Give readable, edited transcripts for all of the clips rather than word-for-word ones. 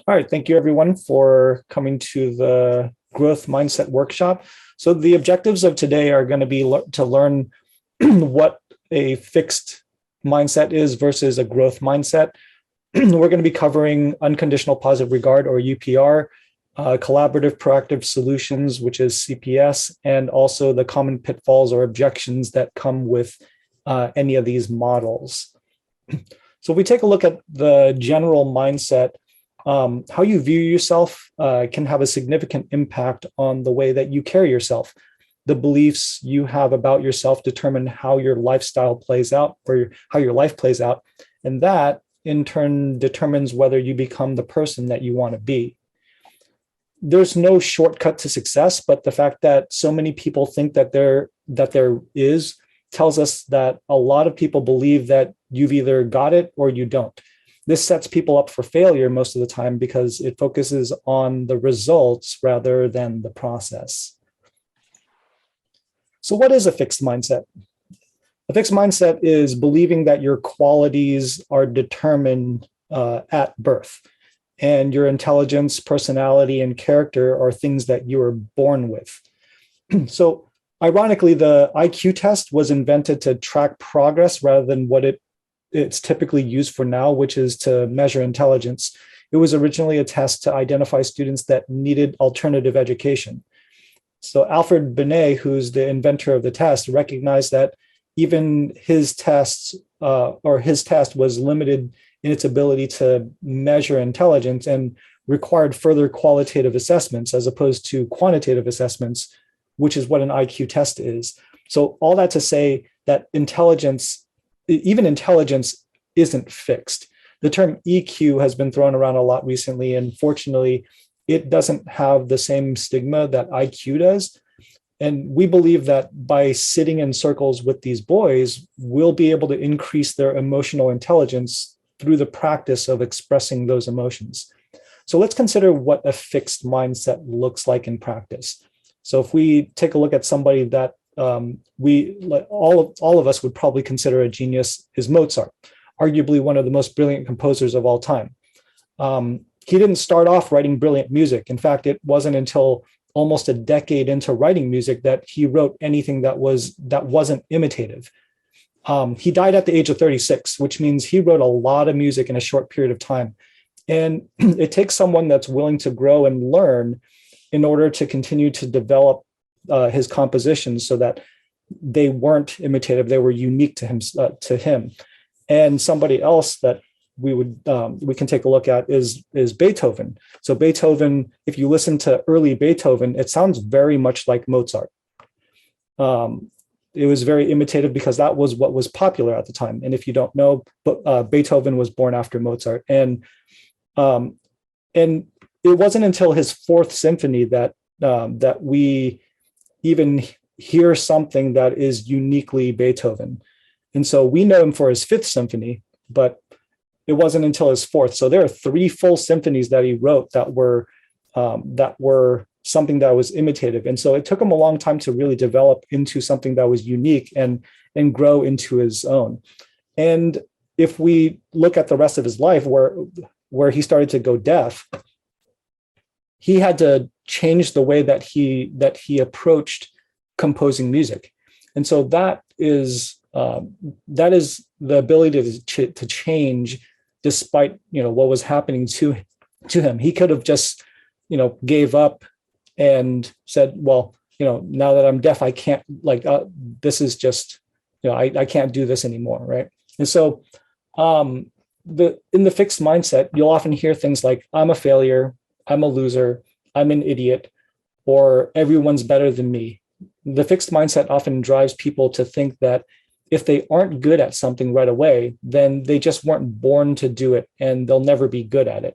All right, thank you everyone for coming to the growth mindset workshop. So the objectives of today are going to be to learn what a fixed mindset is versus a growth mindset. We're going to be covering unconditional positive regard, or UPR, collaborative proactive solutions, which is CPS, and also the common pitfalls or objections that come with any of these models. So if we take a look at the general mindset, how you view yourself can have a significant impact on the way that you carry yourself. The beliefs you have about yourself determine how your lifestyle plays out, or how your life plays out. And that in turn determines whether you become the person that you want to be. There's no shortcut to success, but the fact that so many people think that there is tells us that a lot of people believe that you've either got it or you don't. This sets people up for failure most of the time because it focuses on the results rather than the process. So what is a fixed mindset? A fixed mindset is believing that your qualities are determined at birth, and your intelligence, personality, and character are things that you were born with. So ironically, the IQ test was invented to track progress rather than what it's typically used for now, which is to measure intelligence. It was originally a test to identify students that needed alternative education. So Alfred Binet, who's the inventor of the test, recognized that even his test was limited in its ability to measure intelligence and required further qualitative assessments as opposed to quantitative assessments, which is what an IQ test is. So all that to say that even intelligence isn't fixed. The term EQ has been thrown around a lot recently, and fortunately, it doesn't have the same stigma that IQ does. And we believe that by sitting in circles with these boys, we'll be able to increase their emotional intelligence through the practice of expressing those emotions. So let's consider what a fixed mindset looks like in practice. So if we take a look at somebody that all of us would probably consider a genius, is Mozart, arguably one of the most brilliant composers of all time. He didn't start off writing brilliant music. In fact, it wasn't until almost a decade into writing music that he wrote anything that wasn't imitative. He died at the age of 36, which means he wrote a lot of music in a short period of time. And it takes someone that's willing to grow and learn in order to continue to develop his compositions so that they weren't imitative, they were unique to him. And somebody else that we can take a look at is Beethoven. So Beethoven, if you listen to early Beethoven, it sounds very much like Mozart. It was very imitative because that was what was popular at the time. And if you don't know, Beethoven was born after Mozart, and it wasn't until his Fourth Symphony that we even hear something that is uniquely Beethoven. And so we know him for his Fifth Symphony, but it wasn't until his fourth. So there are three full symphonies that he wrote that were something that was imitative. And so it took him a long time to really develop into something that was unique and grow into his own. And if we look at the rest of his life where he started to go deaf, he had to change the way that he approached composing music. And so that is the ability to change despite what was happening to him. He could have just gave up and said, well, now that I'm deaf, I can't, this is just, I can't do this anymore, right? And so in the fixed mindset, you'll often hear things like, I'm a failure, I'm a loser, I'm an idiot, or everyone's better than me. The fixed mindset often drives people to think that if they aren't good at something right away, then they just weren't born to do it and they'll never be good at it.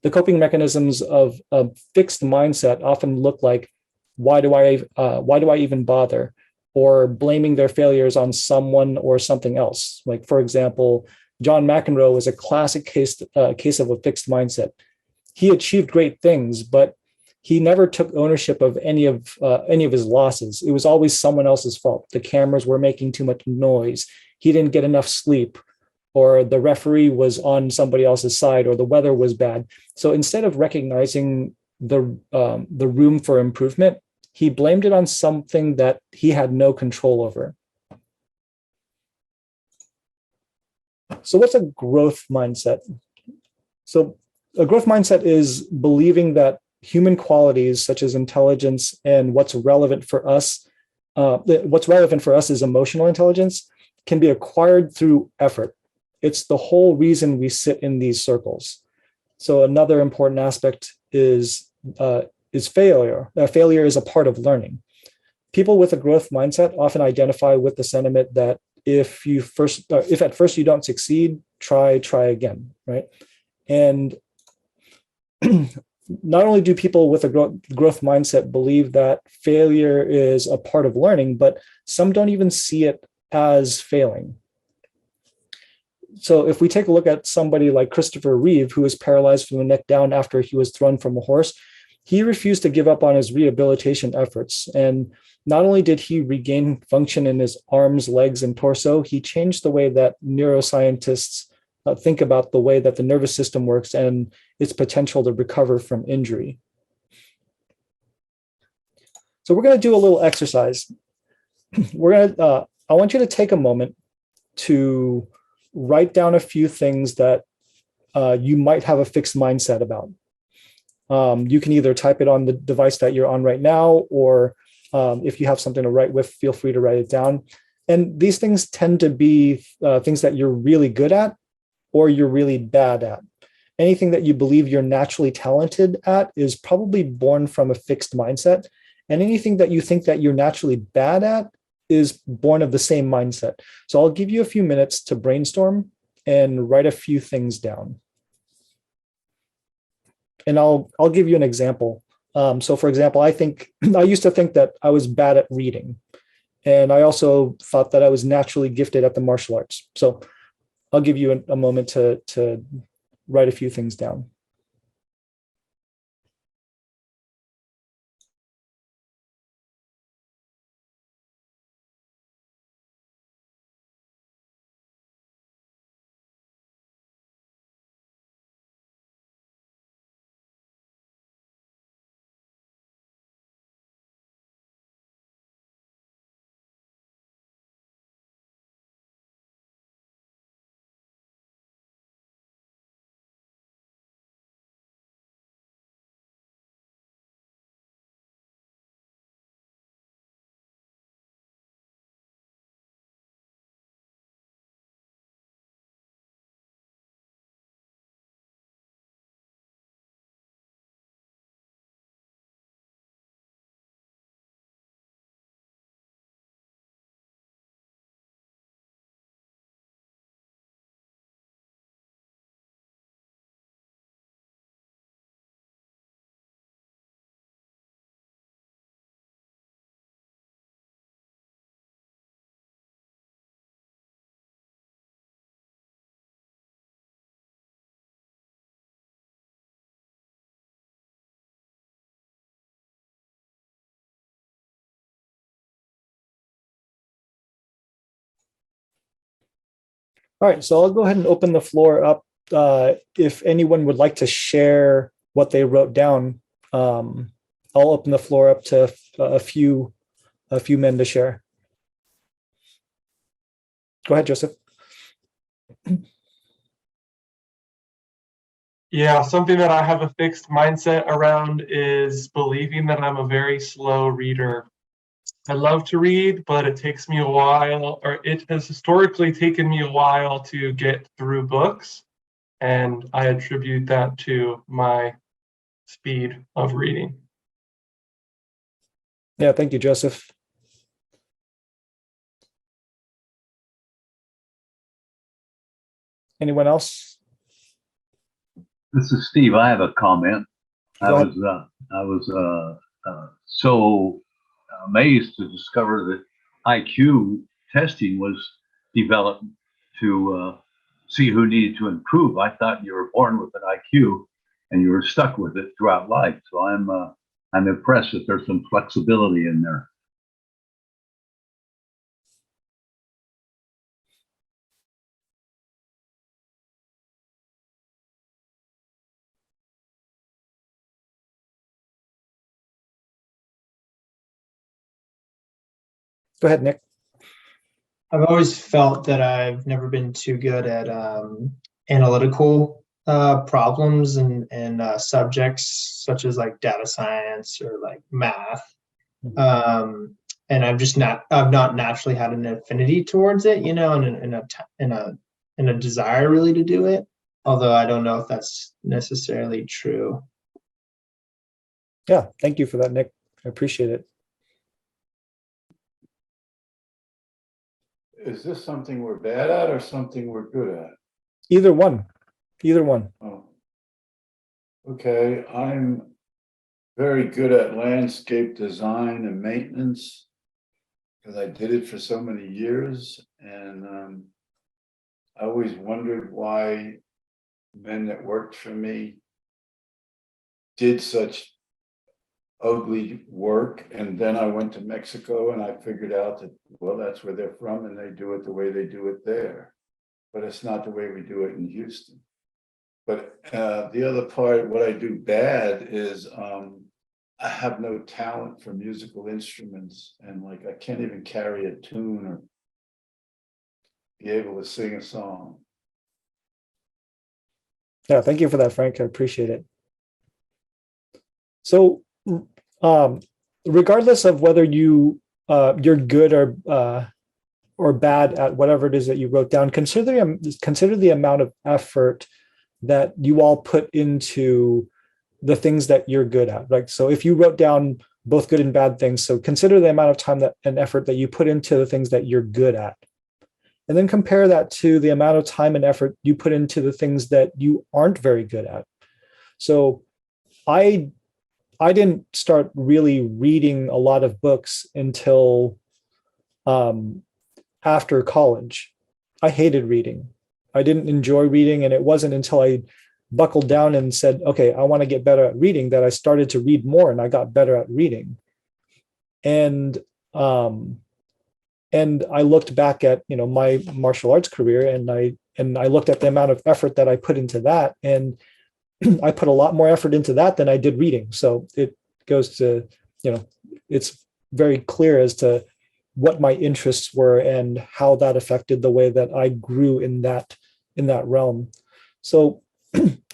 The coping mechanisms of a fixed mindset often look like, why do I even bother? Or blaming their failures on someone or something else. Like, for example, John McEnroe is a classic case of a fixed mindset. He achieved great things, but he never took ownership of any of his losses. It was always someone else's fault. The cameras were making too much noise. He didn't get enough sleep, or the referee was on somebody else's side, or the weather was bad. So instead of recognizing the room for improvement, he blamed it on something that he had no control over. So what's a growth mindset? So a growth mindset is believing that human qualities such as intelligence and what's relevant for us is emotional intelligence, can be acquired through effort. It's the whole reason we sit in these circles. So another important aspect is failure. Failure is a part of learning. People with a growth mindset often identify with the sentiment that if at first you don't succeed, try again, right? And not only do people with a growth mindset believe that failure is a part of learning, but some don't even see it as failing. So if we take a look at somebody like Christopher Reeve, who was paralyzed from the neck down after he was thrown from a horse, he refused to give up on his rehabilitation efforts. And not only did he regain function in his arms, legs, and torso, he changed the way that neuroscientists think about the way that the nervous system works and its potential to recover from injury. So we're going to do a little exercise. I want you to take a moment to write down a few things that you might have a fixed mindset about. You can either type it on the device that you're on right now, or if you have something to write with, feel free to write it down. And these things tend to be things that you're really good at or you're really bad at. Anything that you believe you're naturally talented at is probably born from a fixed mindset. And anything that you think that you're naturally bad at is born of the same mindset. So I'll give you a few minutes to brainstorm and write a few things down. And I'll give you an example. So for example, I used to think that I was bad at reading. And I also thought that I was naturally gifted at the martial arts. So I'll give you a moment to write a few things down. All right, so I'll go ahead and open the floor up. If anyone would like to share what they wrote down, I'll open the floor up to a few men to share. Go ahead, Joseph. Yeah, something that I have a fixed mindset around is believing that I'm a very slow reader. I love to read, but it takes me a while, or it has historically taken me a while to get through books. And I attribute that to my speed of reading. Yeah, thank you, Joseph. Anyone else? This is Steve. I have a comment. I Go ahead. was so amazed to discover that IQ testing was developed to see who needed to improve. I thought you were born with an IQ and you were stuck with it throughout life. So I'm impressed that there's some flexibility in there. Go ahead, Nick. I've always felt that I've never been too good at analytical problems and subjects such as like data science or like math. And I've not naturally had an affinity towards it, you know, and a desire really to do it. Although I don't know if that's necessarily true. Yeah, thank you for that, Nick. I appreciate it. Is this something we're bad at or something we're good at? Either one. Either one. Oh. Okay, I'm very good at landscape design and maintenance because I did it for so many years, and I always wondered why men that worked for me did such ugly work. And then I went to Mexico and I figured out that, well, that's where they're from and they do it the way they do it there. But it's not the way we do it in Houston. But the other part, what I do bad is I have no talent for musical instruments, and like I can't even carry a tune or be able to sing a song. Yeah, thank you for that, Frank. I appreciate it. So, regardless of whether you're good or bad at whatever it is that you wrote down, consider the amount of effort that you all put into the things that you're good at. Like, so if you wrote down both good and bad things, so consider the amount of time and effort that you put into the things that you're good at. And then compare that to the amount of time and effort you put into the things that you aren't very good at. So I didn't start really reading a lot of books until after college. I hated reading. I didn't enjoy reading. And it wasn't until I buckled down and said, okay, I want to get better at reading, that I started to read more and I got better at reading. And I looked back at, you know, my martial arts career, and I looked at the amount of effort that I put into that, and I put a lot more effort into that than I did reading. So it goes to, you know, it's very clear as to what my interests were and how that affected the way that I grew in that realm. So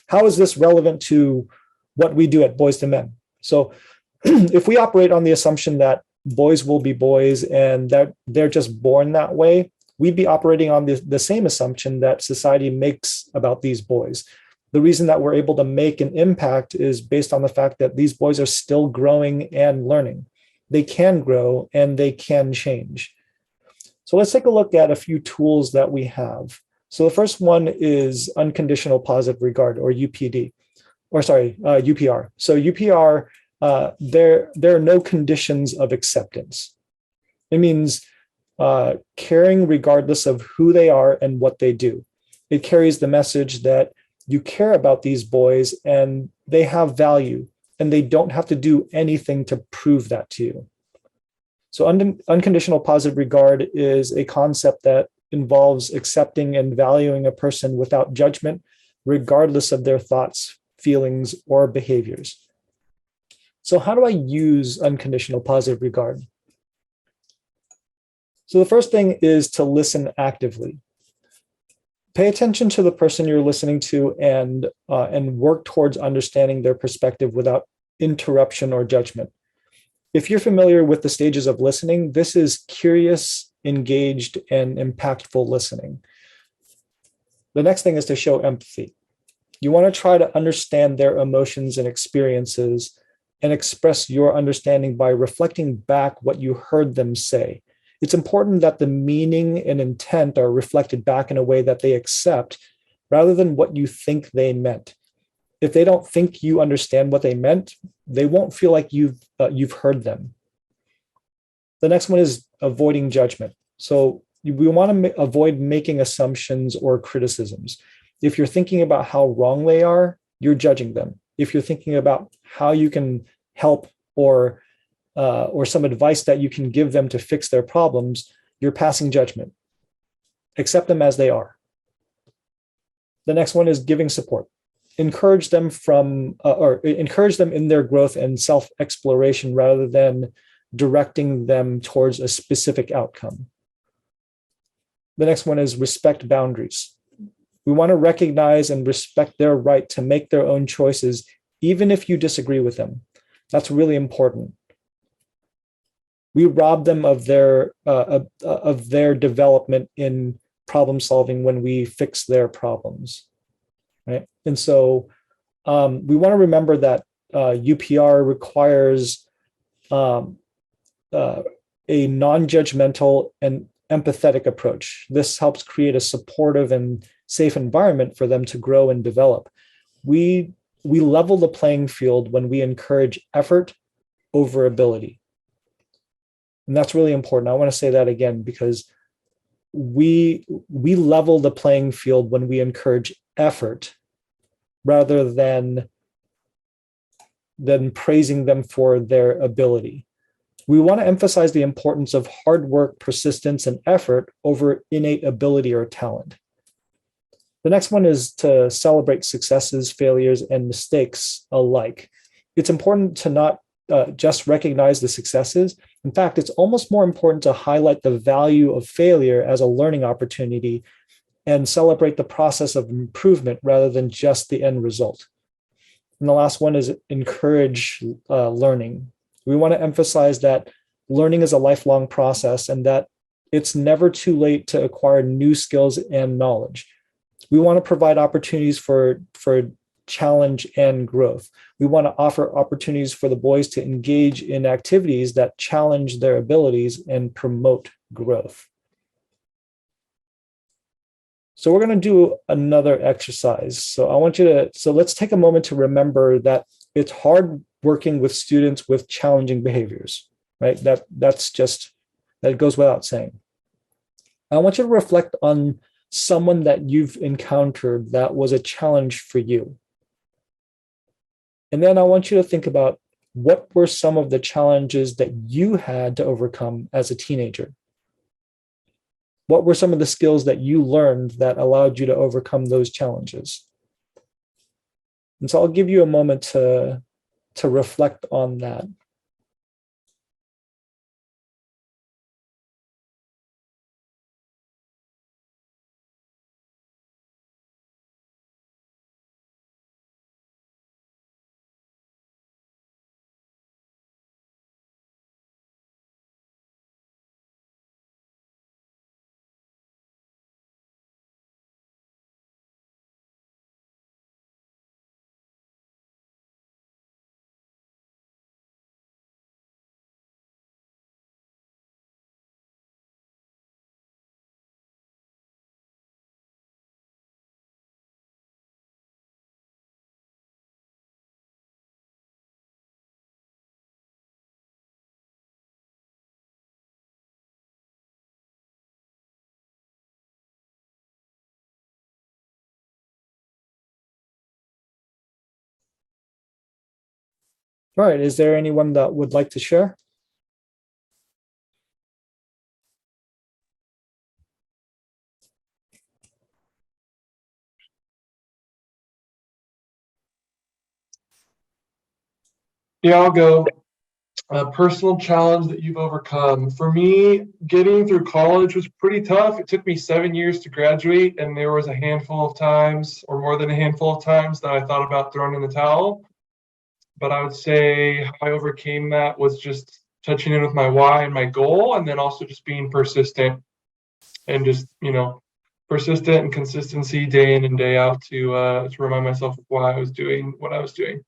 how is this relevant to what we do at Boys to Men? So if we operate on the assumption that boys will be boys and that they're just born that way, we'd be operating on the same assumption that society makes about these boys. The reason that we're able to make an impact is based on the fact that these boys are still growing and learning. They can grow and they can change. So let's take a look at a few tools that we have. So the first one is unconditional positive regard, or UPD, or sorry, UPR. So UPR, there are no conditions of acceptance. It means caring regardless of who they are and what they do. It carries the message that you care about these boys and they have value and they don't have to do anything to prove that to you. So unconditional positive regard is a concept that involves accepting and valuing a person without judgment, regardless of their thoughts, feelings, or behaviors. So how do I use unconditional positive regard? So the first thing is to listen actively. Pay attention to the person you're listening to and work towards understanding their perspective without interruption or judgment. If you're familiar with the stages of listening, this is curious, engaged, and impactful listening. The next thing is to show empathy. You want to try to understand their emotions and experiences and express your understanding by reflecting back what you heard them say. It's important that the meaning and intent are reflected back in a way that they accept rather than what you think they meant. If they don't think you understand what they meant, they won't feel like you've heard them. The next one is avoiding judgment. So we want to avoid making assumptions or criticisms. If you're thinking about how wrong they are, you're judging them. If you're thinking about how you can help or some advice that you can give them to fix their problems, you're passing judgment. Accept them as they are. The next one is giving support. Encourage them in their growth and self-exploration rather than directing them towards a specific outcome. The next one is respect boundaries. We want to recognize and respect their right to make their own choices, even if you disagree with them. That's really important. We rob them of their development in problem solving when we fix their problems, right? And so we want to remember that UPR requires a non-judgmental and empathetic approach. This helps create a supportive and safe environment for them to grow and develop. We level the playing field when we encourage effort over ability. And that's really important. I want to say that again, because we level the playing field when we encourage effort rather than praising them for their ability. We want to emphasize the importance of hard work, persistence, and effort over innate ability or talent. The next one is to celebrate successes, failures, and mistakes alike. It's important to not just recognize the successes. In fact, it's almost more important to highlight the value of failure as a learning opportunity and celebrate the process of improvement rather than just the end result. And the last one is encourage learning. We want to emphasize that learning is a lifelong process and that it's never too late to acquire new skills and knowledge. We want to provide opportunities for challenge and growth. We want to offer opportunities for the boys to engage in activities that challenge their abilities and promote growth. So we're going to do another exercise. So let's take a moment to remember that it's hard working with students with challenging behaviors, right? That goes without saying. I want you to reflect on someone that you've encountered that was a challenge for you. And then I want you to think about what were some of the challenges that you had to overcome as a teenager? What were some of the skills that you learned that allowed you to overcome those challenges? And so I'll give you a moment to reflect on that. All right, is there anyone that would like to share? Yeah, I'll go. A personal challenge that you've overcome. For me, getting through college was pretty tough. It took me 7 years to graduate, and there was a handful of times, or more than a handful of times, that I thought about throwing in the towel. But I would say how I overcame that was just touching in with my why and my goal, and then also just being persistent and just, persistent and consistency day in and day out to remind myself of why I was doing what I was doing.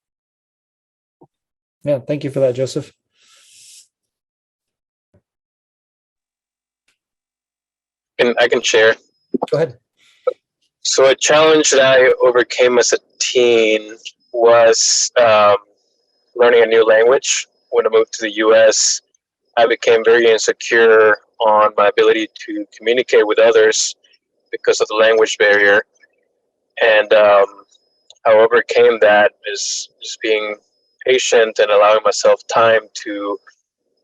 Yeah, thank you for that, Joseph. And I can share. Go ahead. So a challenge that I overcame as a teen was learning a new language. When I moved to the U.S., I became very insecure on my ability to communicate with others because of the language barrier. And how I overcame that is just being patient and allowing myself time to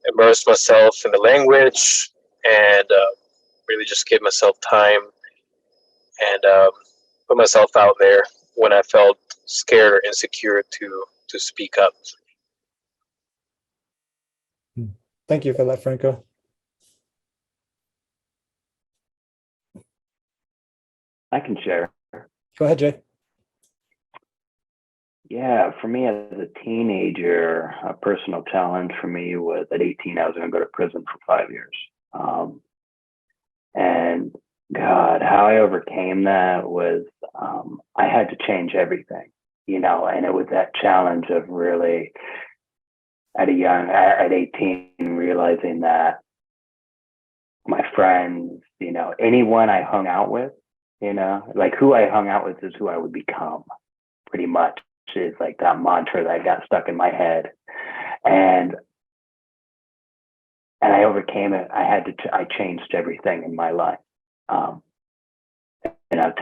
immerse myself in the language and really just give myself time and put myself out there when I felt scared or insecure to speak up. Thank you for that, Franco. I can share. Go ahead, Jay. Yeah, for me as a teenager, a personal challenge for me was at 18, I was going to go to prison for 5 years. And God, how I overcame that was I had to change everything, and it was that challenge of really at 18, realizing that my friends, anyone I hung out with, like who I hung out with is who I would become, pretty much is like that mantra that got stuck in my head. And I overcame it. I changed everything in my life, to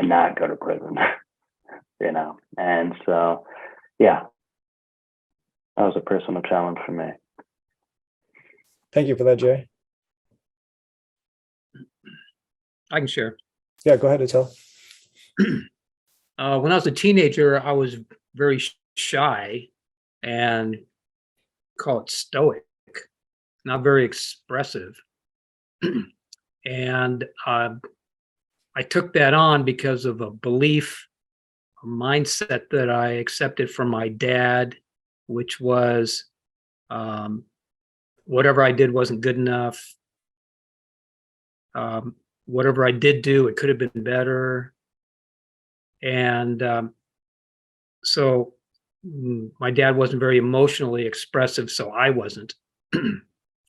not go to prison, and so, yeah, that was a personal challenge for me. Thank you for that, Jay. I can share. Yeah, go ahead, Attila. When I was a teenager, I was very shy and call it stoic, not very expressive. And I took that on because of a belief, a mindset that I accepted from my dad, which was whatever I did wasn't good enough. Whatever I did do, it could have been better. And so my dad wasn't very emotionally expressive, so I wasn't.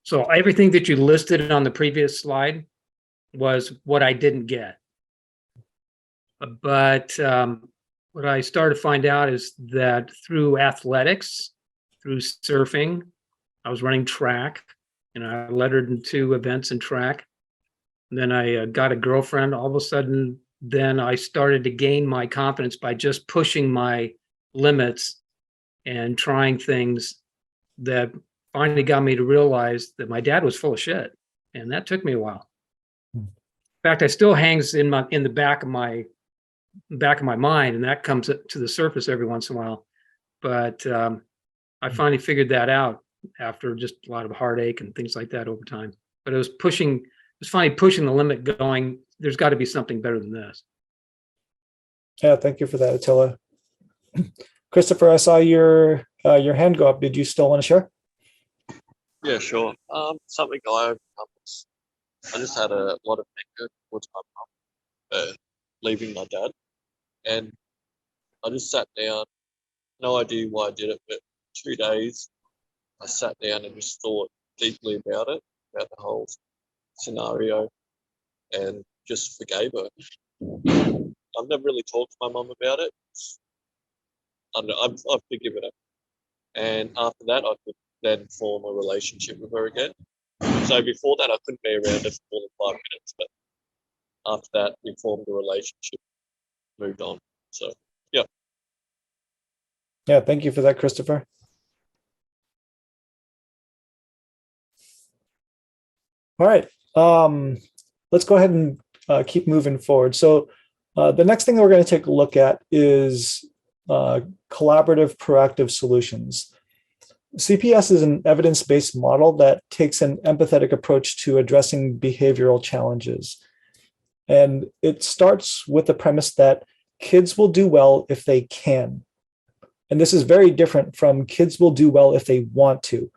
So everything that you listed on the previous slide was what I didn't get. But what I started to find out is that through athletics, through surfing, I was running track, and I lettered in 2 events in track. And then I got a girlfriend. All of a sudden, then I started to gain my confidence by just pushing my limits and trying things that finally got me to realize that my dad was full of shit. And that took me a while. In fact, it still hangs in the back of my mind, and that comes to the surface every once in a while. But I finally figured that out after just a lot of heartache and things like that over time. But it was finally pushing the limit, going, there's got to be something better than this. Yeah, thank you for that, Attila. Christopher, I saw your hand go up. Did you still want to share? Yeah, sure. Something I overcome was I just had a lot of anger towards my mum leaving my dad, and I just sat down, no idea why I did it, but 2 days I sat down and just thought deeply about the whole scenario, and just forgave her. I've never really talked to my mum about it. I've forgiven her, and after that I could then form a relationship with her again. So before that I couldn't be around her for more than 5 minutes, but after that we formed a relationship, moved on. So yeah. Yeah, thank you for that, Christopher. All right, let's go ahead and keep moving forward. So the next thing that we're going to take a look at is collaborative proactive solutions. CPS is an evidence-based model that takes an empathetic approach to addressing behavioral challenges. And it starts with the premise that kids will do well if they can. And this is very different from kids will do well if they want to.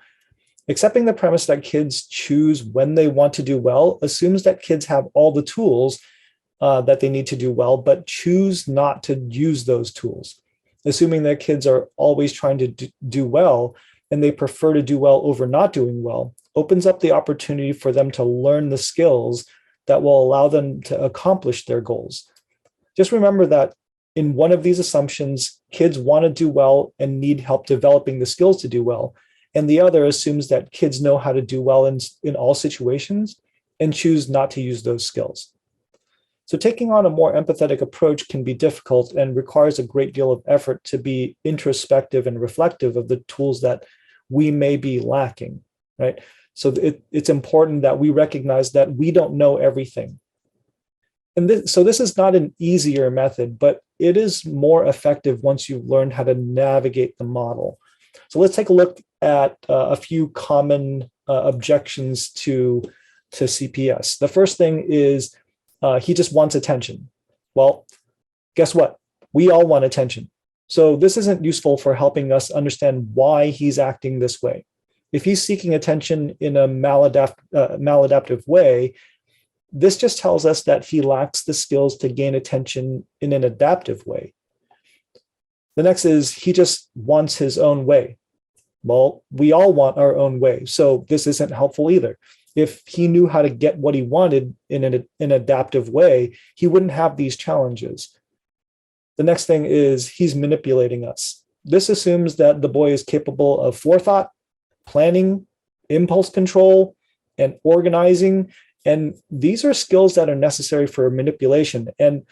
Accepting the premise that kids choose when they want to do well assumes that kids have all the tools that they need to do well, but choose not to use those tools. Assuming that kids are always trying to do well and they prefer to do well over not doing well opens up the opportunity for them to learn the skills that will allow them to accomplish their goals. Just remember that in one of these assumptions, kids want to do well and need help developing the skills to do well. And the other assumes that kids know how to do well in all situations and choose not to use those skills. So taking on a more empathetic approach can be difficult and requires a great deal of effort to be introspective and reflective of the tools that we may be lacking, right? So it's important that we recognize that we don't know everything. And this is not an easier method, but it is more effective once you've learned how to navigate the model. So let's take a look at a few common objections to CPS. The first thing is he just wants attention. Well, guess what? We all want attention. So this isn't useful for helping us understand why he's acting this way. If he's seeking attention in a maladaptive way, this just tells us that he lacks the skills to gain attention in an adaptive way. The next is he just wants his own way. Well, we all want our own way, so this isn't helpful either. If he knew how to get what he wanted in an adaptive way, he wouldn't have these challenges. The next thing is he's manipulating us. This assumes that the boy is capable of forethought, planning, impulse control, and organizing. And these are skills that are necessary for manipulation. And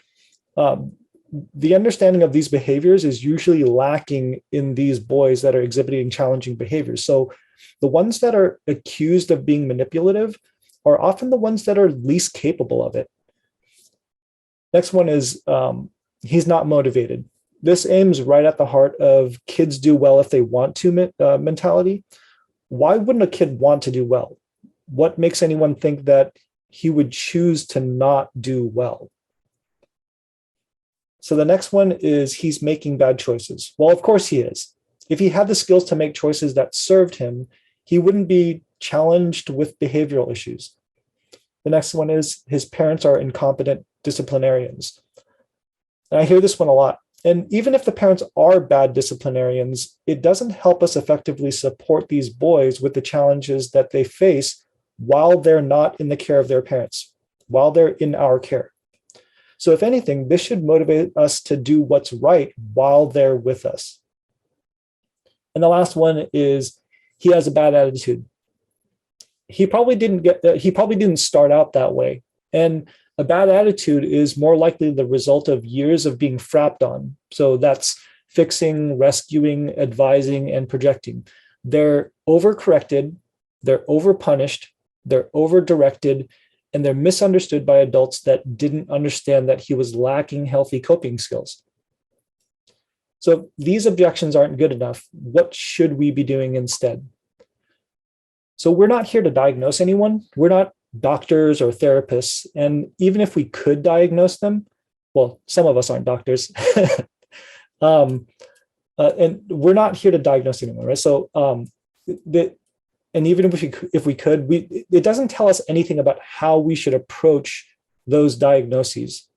the understanding of these behaviors is usually lacking in these boys that are exhibiting challenging behaviors. So the ones that are accused of being manipulative are often the ones that are least capable of it. Next one is he's not motivated. This aims right at the heart of kids do well if they want to mentality. Why wouldn't a kid want to do well? What makes anyone think that he would choose to not do well? So the next one is he's making bad choices. Well, of course he is. If he had the skills to make choices that served him, he wouldn't be challenged with behavioral issues. The next one is his parents are incompetent disciplinarians. And I hear this one a lot. And even if the parents are bad disciplinarians, it doesn't help us effectively support these boys with the challenges that they face while they're not in the care of their parents, while they're in our care. So if anything, this should motivate us to do what's right while they're with us. And the last one is he has a bad attitude. He probably didn't start out that way. And a bad attitude is more likely the result of years of being frapped on. So that's fixing, rescuing, advising, and projecting. They're overcorrected, they're overpunished, they're overdirected, and they're misunderstood by adults that didn't understand that he was lacking healthy coping skills. So if these objections aren't good enough, what should we be doing instead? So we're not here to diagnose anyone. We're not doctors or therapists. And even if we could diagnose them, well, some of us aren't doctors. And we're not here to diagnose anyone, right? So, and even if we could, it doesn't tell us anything about how we should approach those diagnoses.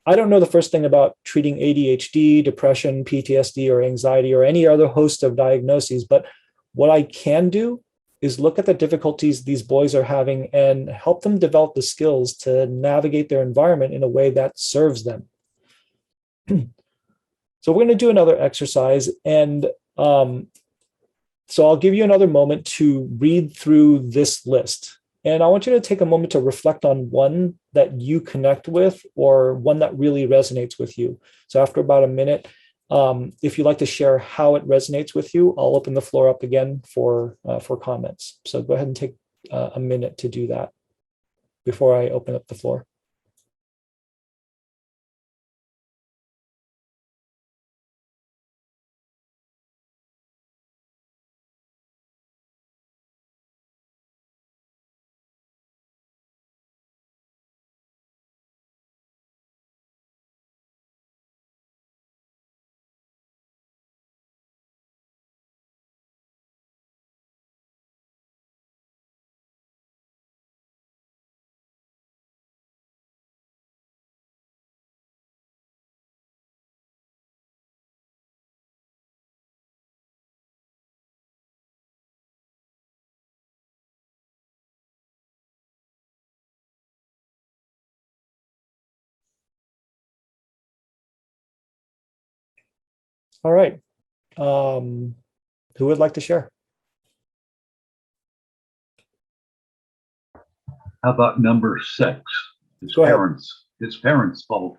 I don't know the first thing about treating ADHD, depression, PTSD, or anxiety, or any other host of diagnoses, but what I can do is look at the difficulties these boys are having and help them develop the skills to navigate their environment in a way that serves them. So we're going to do another exercise, and so I'll give you another moment to read through this list. And I want you to take a moment to reflect on one that you connect with or one that really resonates with you. So after about a minute, if you'd like to share how it resonates with you, I'll open the floor up again for comments. So go ahead and take a minute to do that before I open up the floor. All right. Who would like to share? How about number 6? His Go ahead. parents. His parents' fault.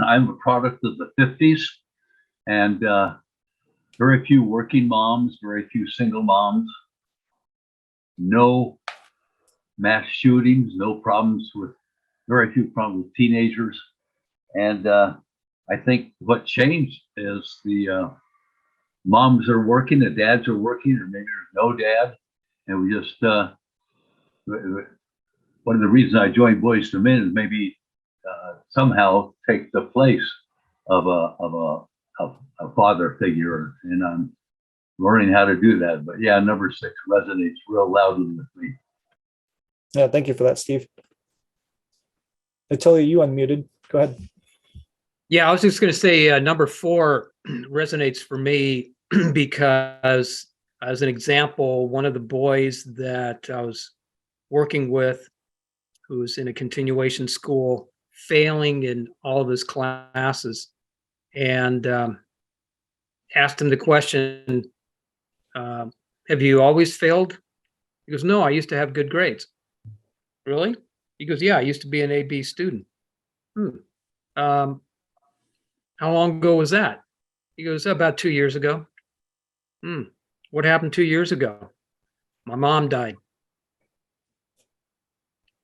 I'm a product of the 50s, and very few working moms, very few single moms. No mass shootings, very few problems with teenagers. And I think what changed is the moms are working, the dads are working, or maybe there's no dad. and we just one of the reasons I joined Boys to Men is maybe somehow take the place of a father figure, and I'm learning how to do that. But yeah, number 6 resonates real loudly with me. Yeah, thank you for that, Steve. Attila, you unmuted. Go ahead. Yeah, I was just going to say number 4 resonates for me because, as an example, one of the boys that I was working with, who was in a continuation school, failing in all of his classes, and asked him the question, have you always failed? He goes, no, I used to have good grades. Really? He goes, yeah, I used to be an AB student. How long ago was that? He goes, about 2 years ago. What happened 2 years ago? My mom died.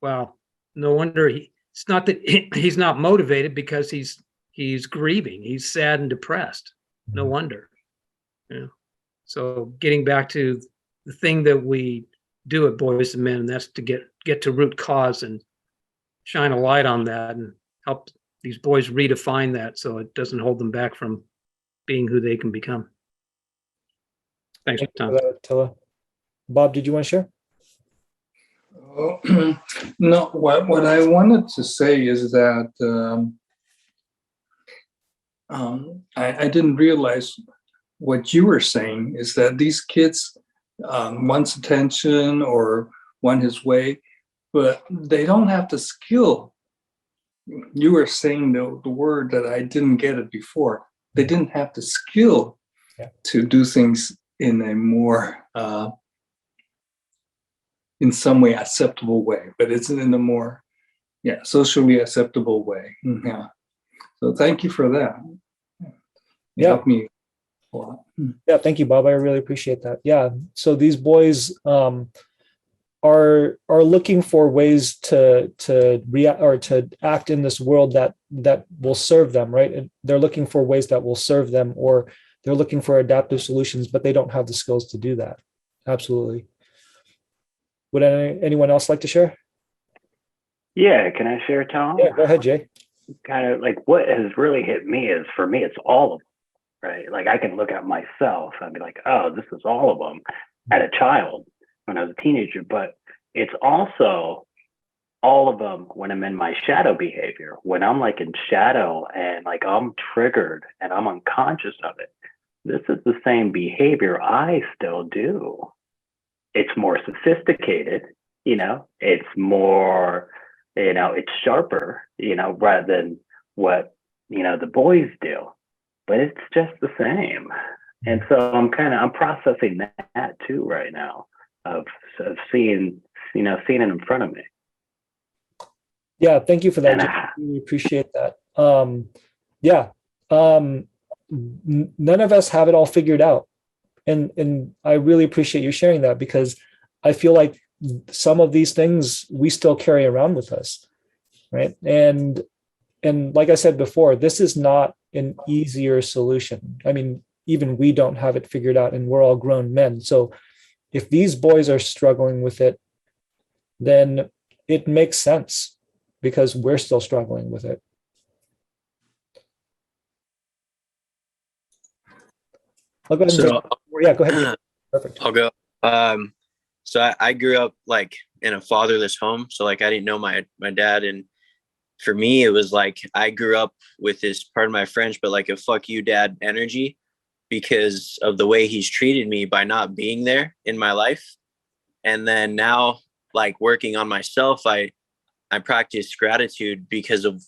Well, no wonder it's not that he's not motivated, because he's grieving. He's sad and depressed. No wonder. Yeah. So getting back to the thing that we do at Boys and Men, and that's to get to root cause and shine a light on that and help these boys redefine that so it doesn't hold them back from being who they can become. Thanks, Tom. Attila. Bob, did you want to share? No, what I wanted to say is that I didn't realize what you were saying is that these kids wants attention or want his way, but they don't have the skill. You were saying the word that I didn't get it before. They didn't have the skill to do things in a more in some way acceptable way, but it's in a more socially acceptable way. Yeah. So thank you for that. It helped me a lot. Yeah, thank you, Bob. I really appreciate that. Yeah. So these boys are looking for ways to react or to act in this world that will serve them, right? And they're looking for ways that will serve them, or they're looking for adaptive solutions, but they don't have the skills to do that. Absolutely. Would anyone else like to share? Yeah, can I share, Tom? Yeah, go ahead, Jay. Kind of like what has really hit me is, for me, it's all of them, right? Like I can look at myself and be like, oh, this is all of them at a child when I was a teenager, but it's also all of them when I'm in my shadow behavior, when I'm like in shadow and like I'm triggered and I'm unconscious of it. This is the same behavior I still do. It's more sophisticated, it's more, it's sharper, rather than what, the boys do, but it's just the same. And so I'm processing that too right now of seeing it in front of me. Yeah. Thank you for that. Jay. I really appreciate that. None of us have it all figured out. And I really appreciate you sharing that, because I feel like some of these things we still carry around with us, right? And like I said before, this is not an easier solution. I mean, even we don't have it figured out, and we're all grown men. So if these boys are struggling with it, then it makes sense, because we're still struggling with it. I'll go ahead and go ahead. Perfect. I'll go. So I grew up like in a fatherless home. So like I didn't know my dad. And for me, it was like I grew up with this, pardon my French, but like a fuck you dad energy, because of the way he's treated me by not being there in my life. And then now, like working on myself, I practice gratitude because of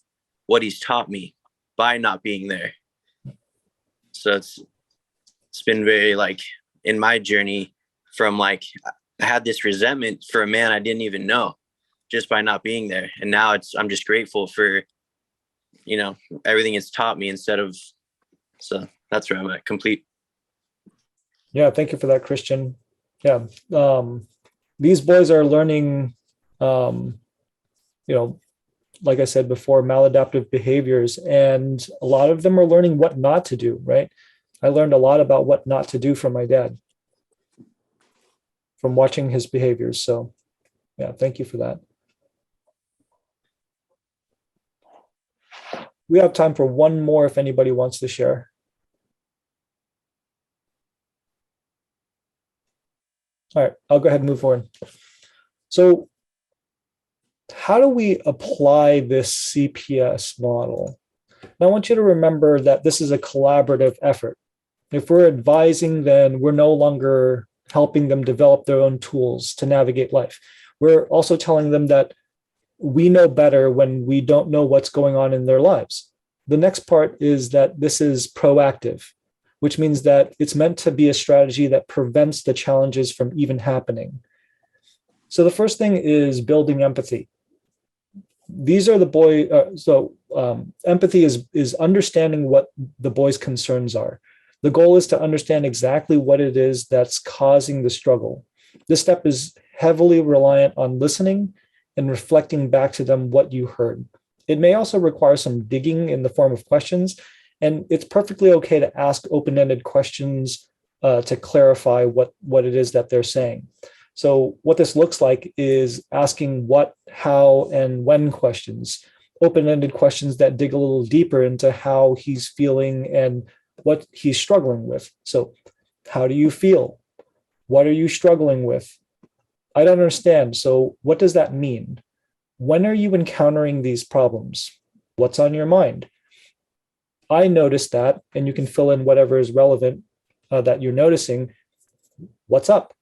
what he's taught me by not being there. So it's been very like in my journey from like I had this resentment for a man I didn't even know just by not being there. And now I'm just grateful for, everything it's taught me so that's where I'm at. Complete. Yeah. Thank you for that, Christian. Yeah. These boys are learning, like I said before, maladaptive behaviors, and a lot of them are learning what not to do, right? I learned a lot about what not to do from my dad. from watching his behaviors. So yeah, thank you for that. We have time for one more if anybody wants to share. All right, I'll go ahead and move forward. So how do we apply this CPS model? Now, I want you to remember that this is a collaborative effort. If we're advising, then we're no longer helping them develop their own tools to navigate life. We're also telling them that we know better when we don't know what's going on in their lives. The next part is that this is proactive, which means that it's meant to be a strategy that prevents the challenges from even happening. So the first thing is building empathy. These are the empathy is understanding what the boy's concerns are. The goal is to understand exactly what it is that's causing the struggle. This step is heavily reliant on listening and reflecting back to them what you heard. It may also require some digging in the form of questions, and it's perfectly okay to ask open-ended questions to clarify what it is that they're saying. So what this looks like is asking what, how, and when questions, open-ended questions that dig a little deeper into how he's feeling and what he's struggling with. So how do you feel? What are you struggling with? I don't understand. So what does that mean? When are you encountering these problems? What's on your mind? I noticed that, and you can fill in whatever is relevant that you're noticing. What's up?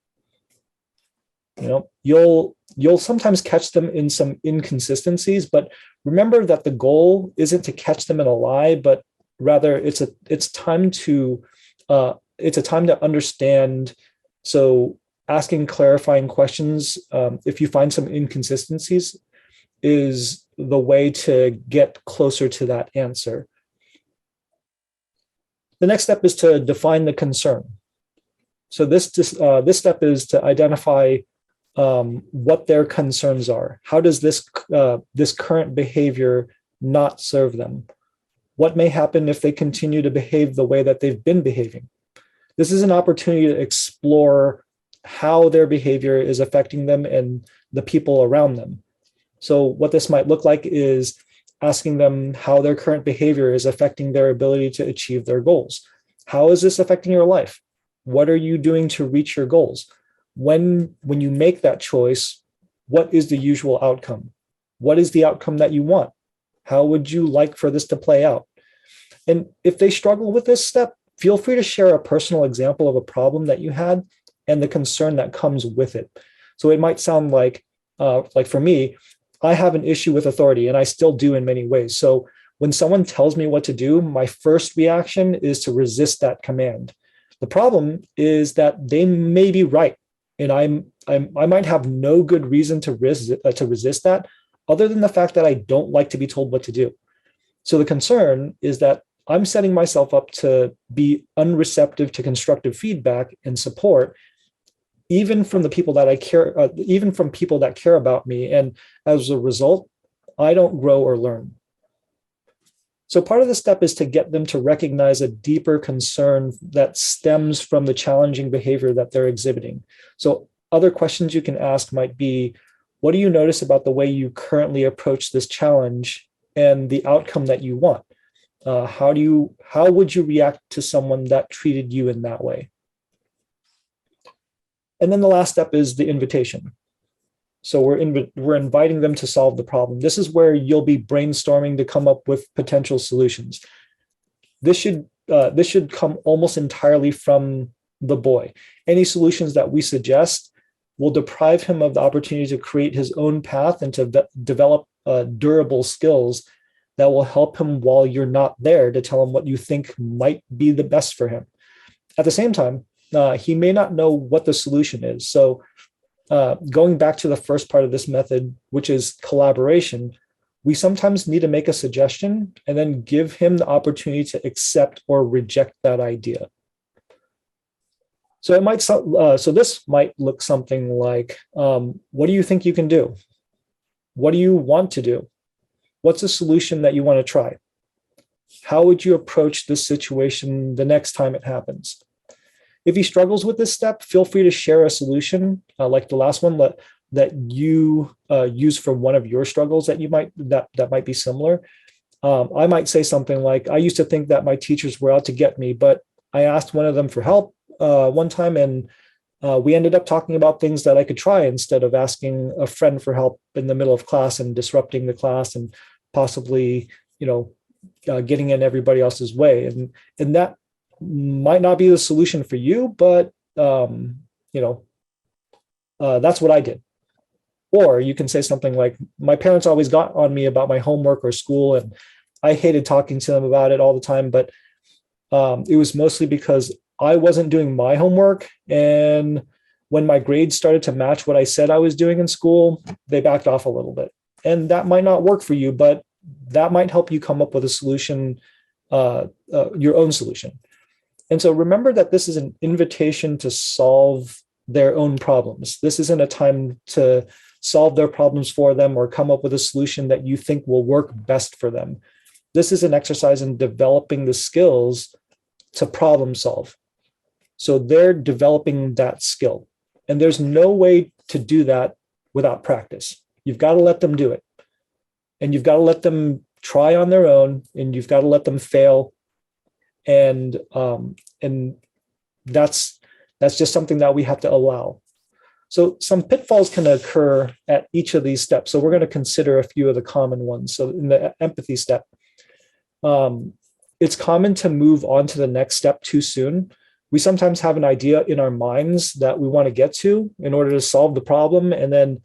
You know, you'll sometimes catch them in some inconsistencies, but remember that the goal isn't to catch them in a lie, but rather it's a time to understand. So asking clarifying questions, if you find some inconsistencies, is the way to get closer to that answer. The next step is to define the concern. So this step is to identify what their concerns are. How does this current behavior not serve them? What may happen if they continue to behave the way that they've been behaving? This is an opportunity to explore how their behavior is affecting them and the people around them. So what this might look like is asking them how their current behavior is affecting their ability to achieve their goals. How is this affecting your life? What are you doing to reach your goals? When you make that choice, what is the usual outcome? What is the outcome that you want? How would you like for this to play out? And if they struggle with this step, feel free to share a personal example of a problem that you had and the concern that comes with it. So it might sound like for me, I have an issue with authority, and I still do in many ways. So when someone tells me what to do, my first reaction is to resist that command. The problem is that they may be right, and I might have no good reason to resist that, other than the fact that I don't like to be told what to do. So the concern is that I'm setting myself up to be unreceptive to constructive feedback and support, even from the people that I care, even from people that care about me. And as a result, I don't grow or learn. So part of the step is to get them to recognize a deeper concern that stems from the challenging behavior that they're exhibiting. So other questions you can ask might be, what do you notice about the way you currently approach this challenge and the outcome that you want? How would you react to someone that treated you in that way? And then the last step is the invitation. So we're inviting them to solve the problem. This is where you'll be brainstorming to come up with potential solutions. This should come almost entirely from the boy. Any solutions that we suggest will deprive him of the opportunity to create his own path and to develop durable skills that will help him while you're not there to tell him what you think might be the best for him. At the same time, he may not know what the solution is. So going back to the first part of this method, which is collaboration, we sometimes need to make a suggestion and then give him the opportunity to accept or reject that idea. So this might look something like, what do you think you can do? What do you want to do? What's a solution that you want to try? How would you approach this situation the next time it happens? if he struggles with this step, feel free to share a solution like the last one that you use for one of your struggles that might be similar. I might say something like, I used to think that my teachers were out to get me, but I asked one of them for help one time, and we ended up talking about things that I could try instead of asking a friend for help in the middle of class and disrupting the class and possibly, getting in everybody else's way. And that might not be the solution for you, but that's what I did. Or you can say something like, my parents always got on me about my homework or school, and I hated talking to them about it all the time, but it was mostly because I wasn't doing my homework. And when my grades started to match what I said I was doing in school, they backed off a little bit. And that might not work for you, but that might help you come up with a solution, your own solution. And so remember that this is an invitation to solve their own problems. This isn't a time to solve their problems for them or come up with a solution that you think will work best for them. This is an exercise in developing the skills to problem solve. So they're developing that skill. And there's no way to do that without practice. You've got to let them do it. And you've got to let them try on their own, and you've got to let them fail. And that's just something that we have to allow. So some pitfalls can occur at each of these steps. So we're going to consider a few of the common ones. So in the empathy step, it's common to move on to the next step too soon. We sometimes have an idea in our minds that we want to get to in order to solve the problem. And then,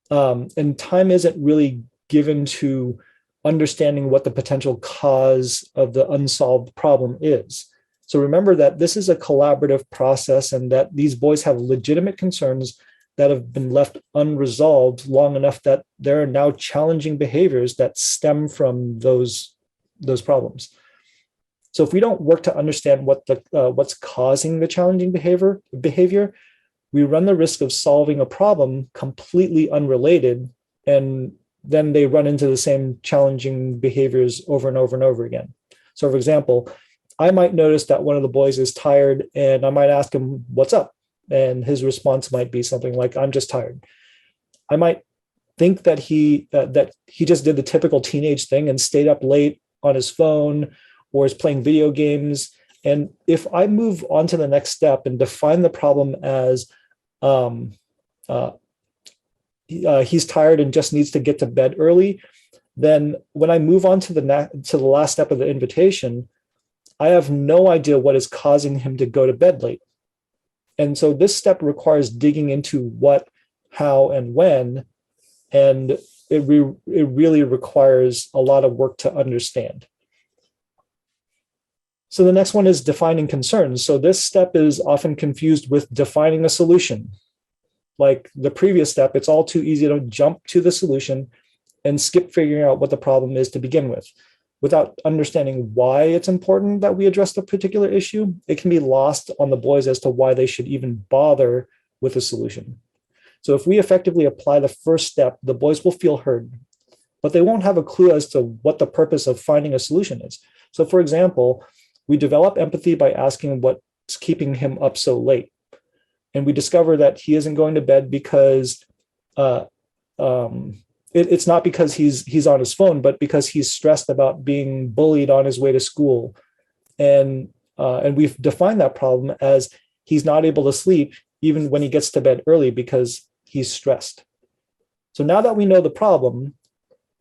and time isn't really given to understanding what the potential cause of the unsolved problem is. So remember that this is a collaborative process, and that these boys have legitimate concerns that have been left unresolved long enough that there are now challenging behaviors that stem from those problems. So if we don't work to understand what's causing the challenging behavior, we run the risk of solving a problem completely unrelated, and then they run into the same challenging behaviors over and over and over again. So for example, I might notice that one of the boys is tired, and I might ask him, "What's up?" And his response might be something like, "I'm just tired." I might think that he just did the typical teenage thing and stayed up late on his phone or is playing video games. And if I move on to the next step and define the problem as he's tired and just needs to get to bed early, then when I move on to the last step of the invitation, I have no idea what is causing him to go to bed late. And so this step requires digging into what, how, and when, and it really requires a lot of work to understand. So the next one is defining concerns. So this step is often confused with defining a solution. Like the previous step, it's all too easy to jump to the solution and skip figuring out what the problem is to begin with. Without understanding why it's important that we address the particular issue, it can be lost on the boys as to why they should even bother with a solution. So if we effectively apply the first step, the boys will feel heard, but they won't have a clue as to what the purpose of finding a solution is. So for example, we develop empathy by asking what's keeping him up so late. And we discover that he isn't going to bed because it's not because he's on his phone, but because he's stressed about being bullied on his way to school. And we've defined that problem as he's not able to sleep even when he gets to bed early because he's stressed. So now that we know the problem,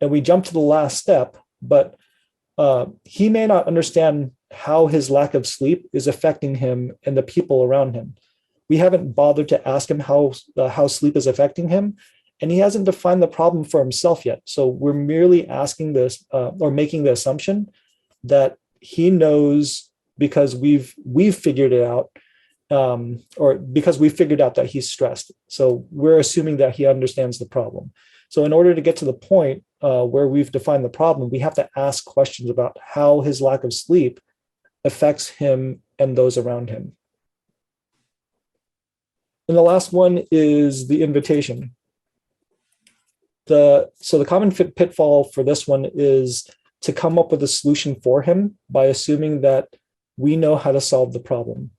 and we jump to the last step, but he may not understand how his lack of sleep is affecting him and the people around him. We haven't bothered to ask him how sleep is affecting him, and he hasn't defined the problem for himself yet. So we're merely asking this or making the assumption that he knows because we've figured it out, or because we figured out that he's stressed. So we're assuming that he understands the problem. So in order to get to the point where we've defined the problem, we have to ask questions about how his lack of sleep affects him and those around him. And the last one is the invitation. So the common pitfall for this one is to come up with a solution for him by assuming that we know how to solve the problem.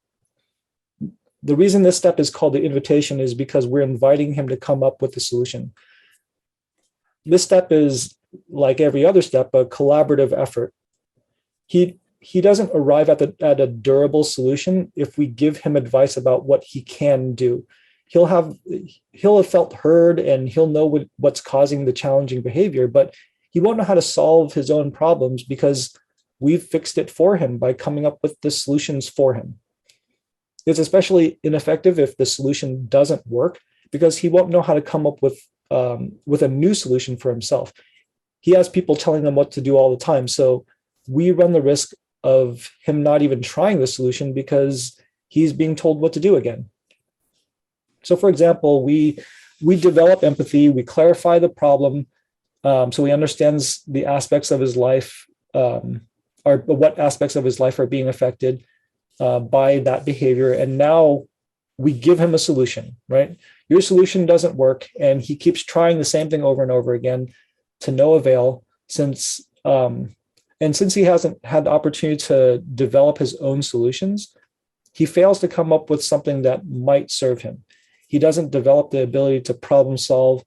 the reason this step is called the invitation is because we're inviting him to come up with a solution. This step is, like every other step, a collaborative effort. He doesn't arrive at a durable solution if we give him advice about what he can do. He'll have felt heard, and he'll know what's causing the challenging behavior, but he won't know how to solve his own problems because we've fixed it for him by coming up with the solutions for him. It's especially ineffective if the solution doesn't work, because he won't know how to come up with a new solution for himself. He has people telling him what to do all the time. So we run the risk of him not even trying the solution because he's being told what to do again. So for example, we develop empathy, we clarify the problem, so he understands the aspects of his life, or what aspects of his life are being affected by that behavior. And now we give him a solution, right? Your solution doesn't work, and he keeps trying the same thing over and over again to no avail, since he hasn't had the opportunity to develop his own solutions, he fails to come up with something that might serve him. He doesn't develop the ability to problem solve,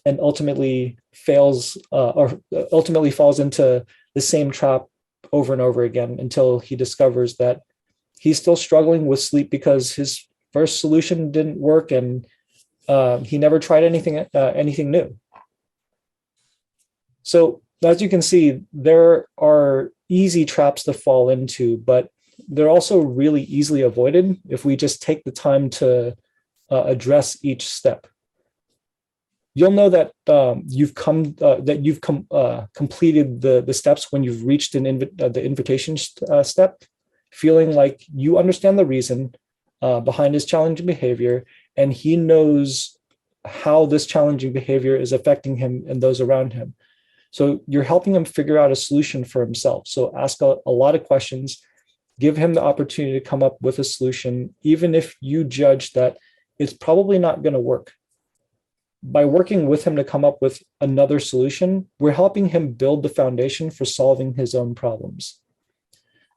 and ultimately falls into the same trap over and over again until he discovers that he's still struggling with sleep because his first solution didn't work, and he never tried anything new. So as you can see, there are easy traps to fall into, but they're also really easily avoided if we just take the time to address each step. You'll know that you've completed the steps when you've reached the invitation step, feeling like you understand the reason behind his challenging behavior, and he knows how this challenging behavior is affecting him and those around him. So you're helping him figure out a solution for himself. So ask a lot of questions, give him the opportunity to come up with a solution, even if you judge that it's probably not going to work. By working with him to come up with another solution, we're helping him build the foundation for solving his own problems.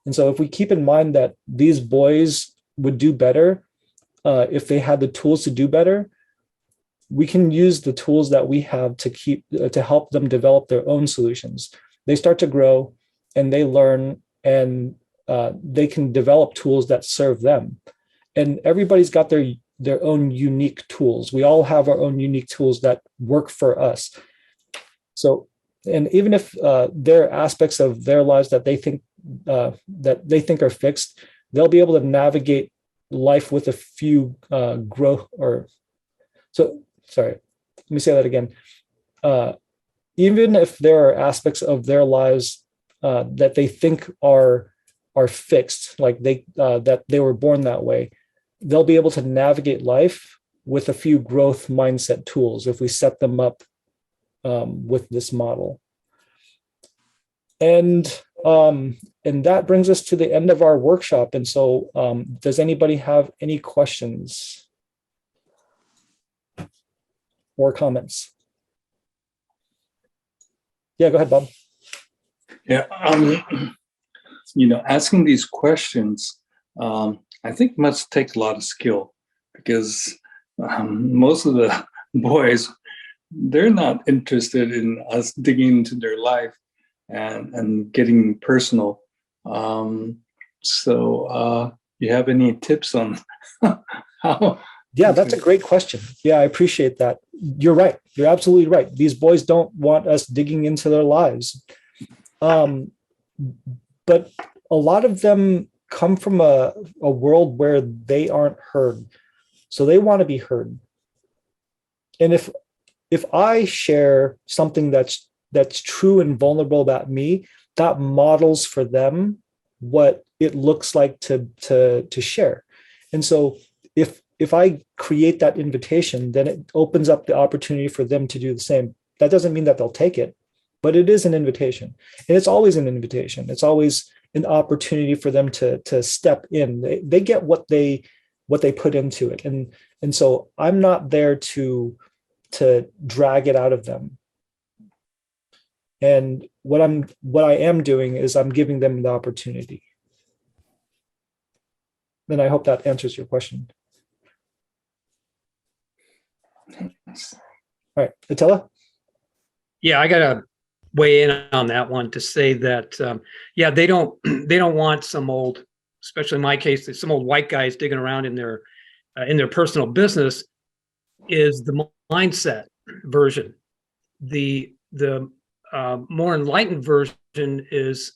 And so if we keep in mind that these boys would do better if they had the tools to do better, we can use the tools that we have to help them develop their own solutions. They start to grow and they learn, and they can develop tools that serve them. And everybody's got their own unique tools. We all have our own unique tools that work for us. So, and even if there are aspects of their lives that they think are fixed, they'll be able to navigate life with a few sorry, let me say that again. Even if there are aspects of their lives that they think are fixed, like that they were born that way, they'll be able to navigate life with a few growth mindset tools if we set them up with this model. And that brings us to the end of our workshop. And so does anybody have any questions or comments? Yeah, go ahead, Bob. Yeah, asking these questions, I think must take a lot of skill, because most of the boys, they're not interested in us digging into their life and getting personal. So you have any tips on how? Yeah, that's a great question. Yeah, I appreciate that. You're right. You're absolutely right. These boys don't want us digging into their lives. But a lot of them come from a world where they aren't heard. So they want to be heard. And if I share something that's true and vulnerable about me, that models for them what it looks like to share. And so if I create that invitation, then it opens up the opportunity for them to do the same. That doesn't mean that they'll take it, but it is an invitation. And it's always an invitation. It's always an opportunity for them to step in. They get what they put into it. And so I'm not there to drag it out of them. And what I am doing is I'm giving them the opportunity. And I hope that answers your question. All right, Attila? Yeah, I gotta weigh in on that one to say that yeah, they don't they don't want some old, especially in my case, some old white guys digging around in their personal business. Is the mindset version. The more enlightened version is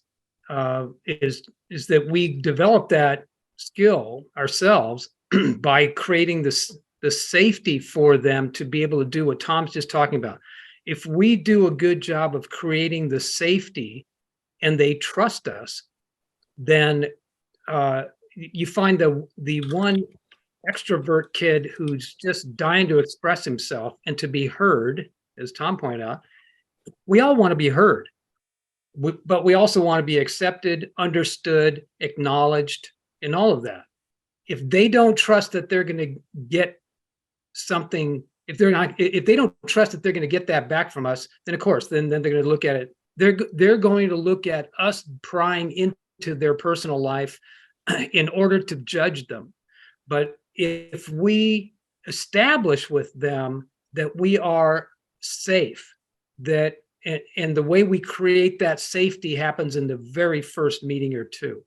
that we develop that skill ourselves by creating the safety for them to be able to do what Tom's just talking about. If we do a good job of creating the safety and they trust us, then you find the one extrovert kid who's just dying to express himself and to be heard, as Tom pointed out. We all want to be heard, but we also want to be accepted, understood, acknowledged, and all of that. If they don't trust that they're going to get something, if they don't trust that they're going to get that back from us, then of course, then they're going to look at it. They're going to look at us prying into their personal life in order to judge them. But if we establish with them that we are safe, that and the way we create that safety happens in the very first meeting or two,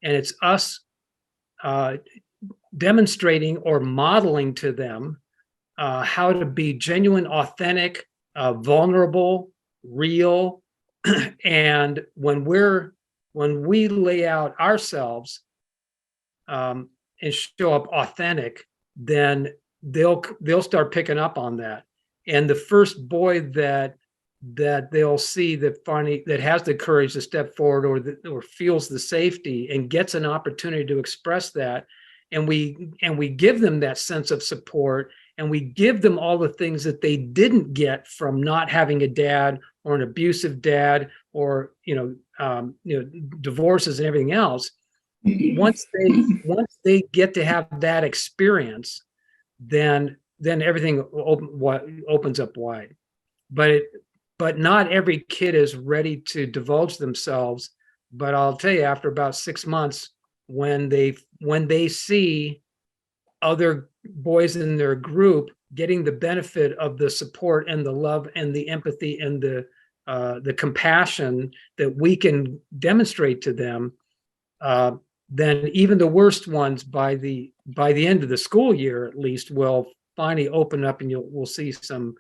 and it's us demonstrating or modeling to them how to be genuine, authentic, vulnerable, real, and when we lay out ourselves and show up authentic, then they'll start picking up on that. And the first boy that they'll see that has the courage to step forward or feels the safety and gets an opportunity to express that, and we give them that sense of support, and we give them all the things that they didn't get from not having a dad or an abusive dad or divorces and everything else. Once they get to have that experience, then everything opens up wide. But not every kid is ready to divulge themselves. But I'll tell you, after about 6 months, when they see other boys in their group getting the benefit of the support and the love and the empathy and the compassion that we can demonstrate to them, then even the worst ones by the end of the school year at least will finally open up, and we'll see some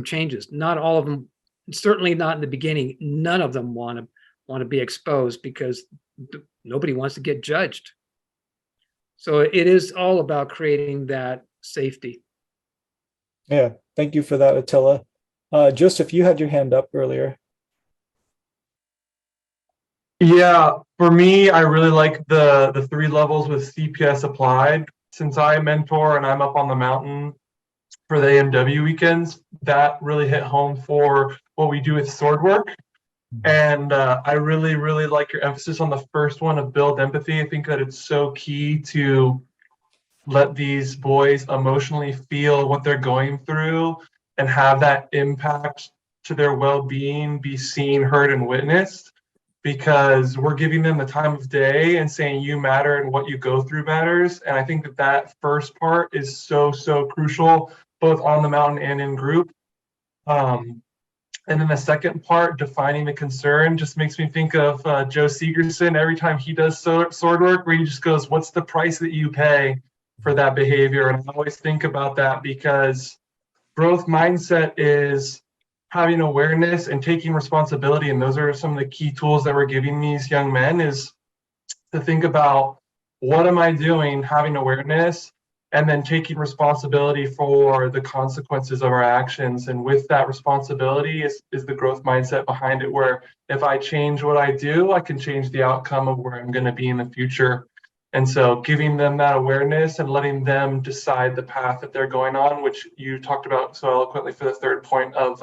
changes. Not all of them, certainly not in the beginning. None of them want to be exposed because nobody wants to get judged. So it is all about creating that safety. Yeah, thank you for that, Attila. Joseph, you had your hand up earlier. Yeah, for me, I really like the 3 levels with CPS applied. Since I mentor and I'm up on the mountain for the AMW weekends, that really hit home for what we do with sword work. And I really, really like your emphasis on the first one of build empathy. I think that it's so key to let these boys emotionally feel what they're going through and have that impact to their well-being, be seen, heard, and witnessed, because we're giving them the time of day and saying you matter and what you go through matters. And I think that first part is so, so crucial, both on the mountain and in group. And then the second part, defining the concern, just makes me think of Joe Segerson every time he does sword work, where he just goes, what's the price that you pay for that behavior? And I always think about that, because growth mindset is having awareness and taking responsibility. And those are some of the key tools that we're giving these young men, is to think about, what am I doing, having awareness, and then taking responsibility for the consequences of our actions. And with that responsibility is the growth mindset behind it, where if I change what I do, I can change the outcome of where I'm going to be in the future. And so giving them that awareness and letting them decide the path that they're going on, which you talked about so eloquently for the third point of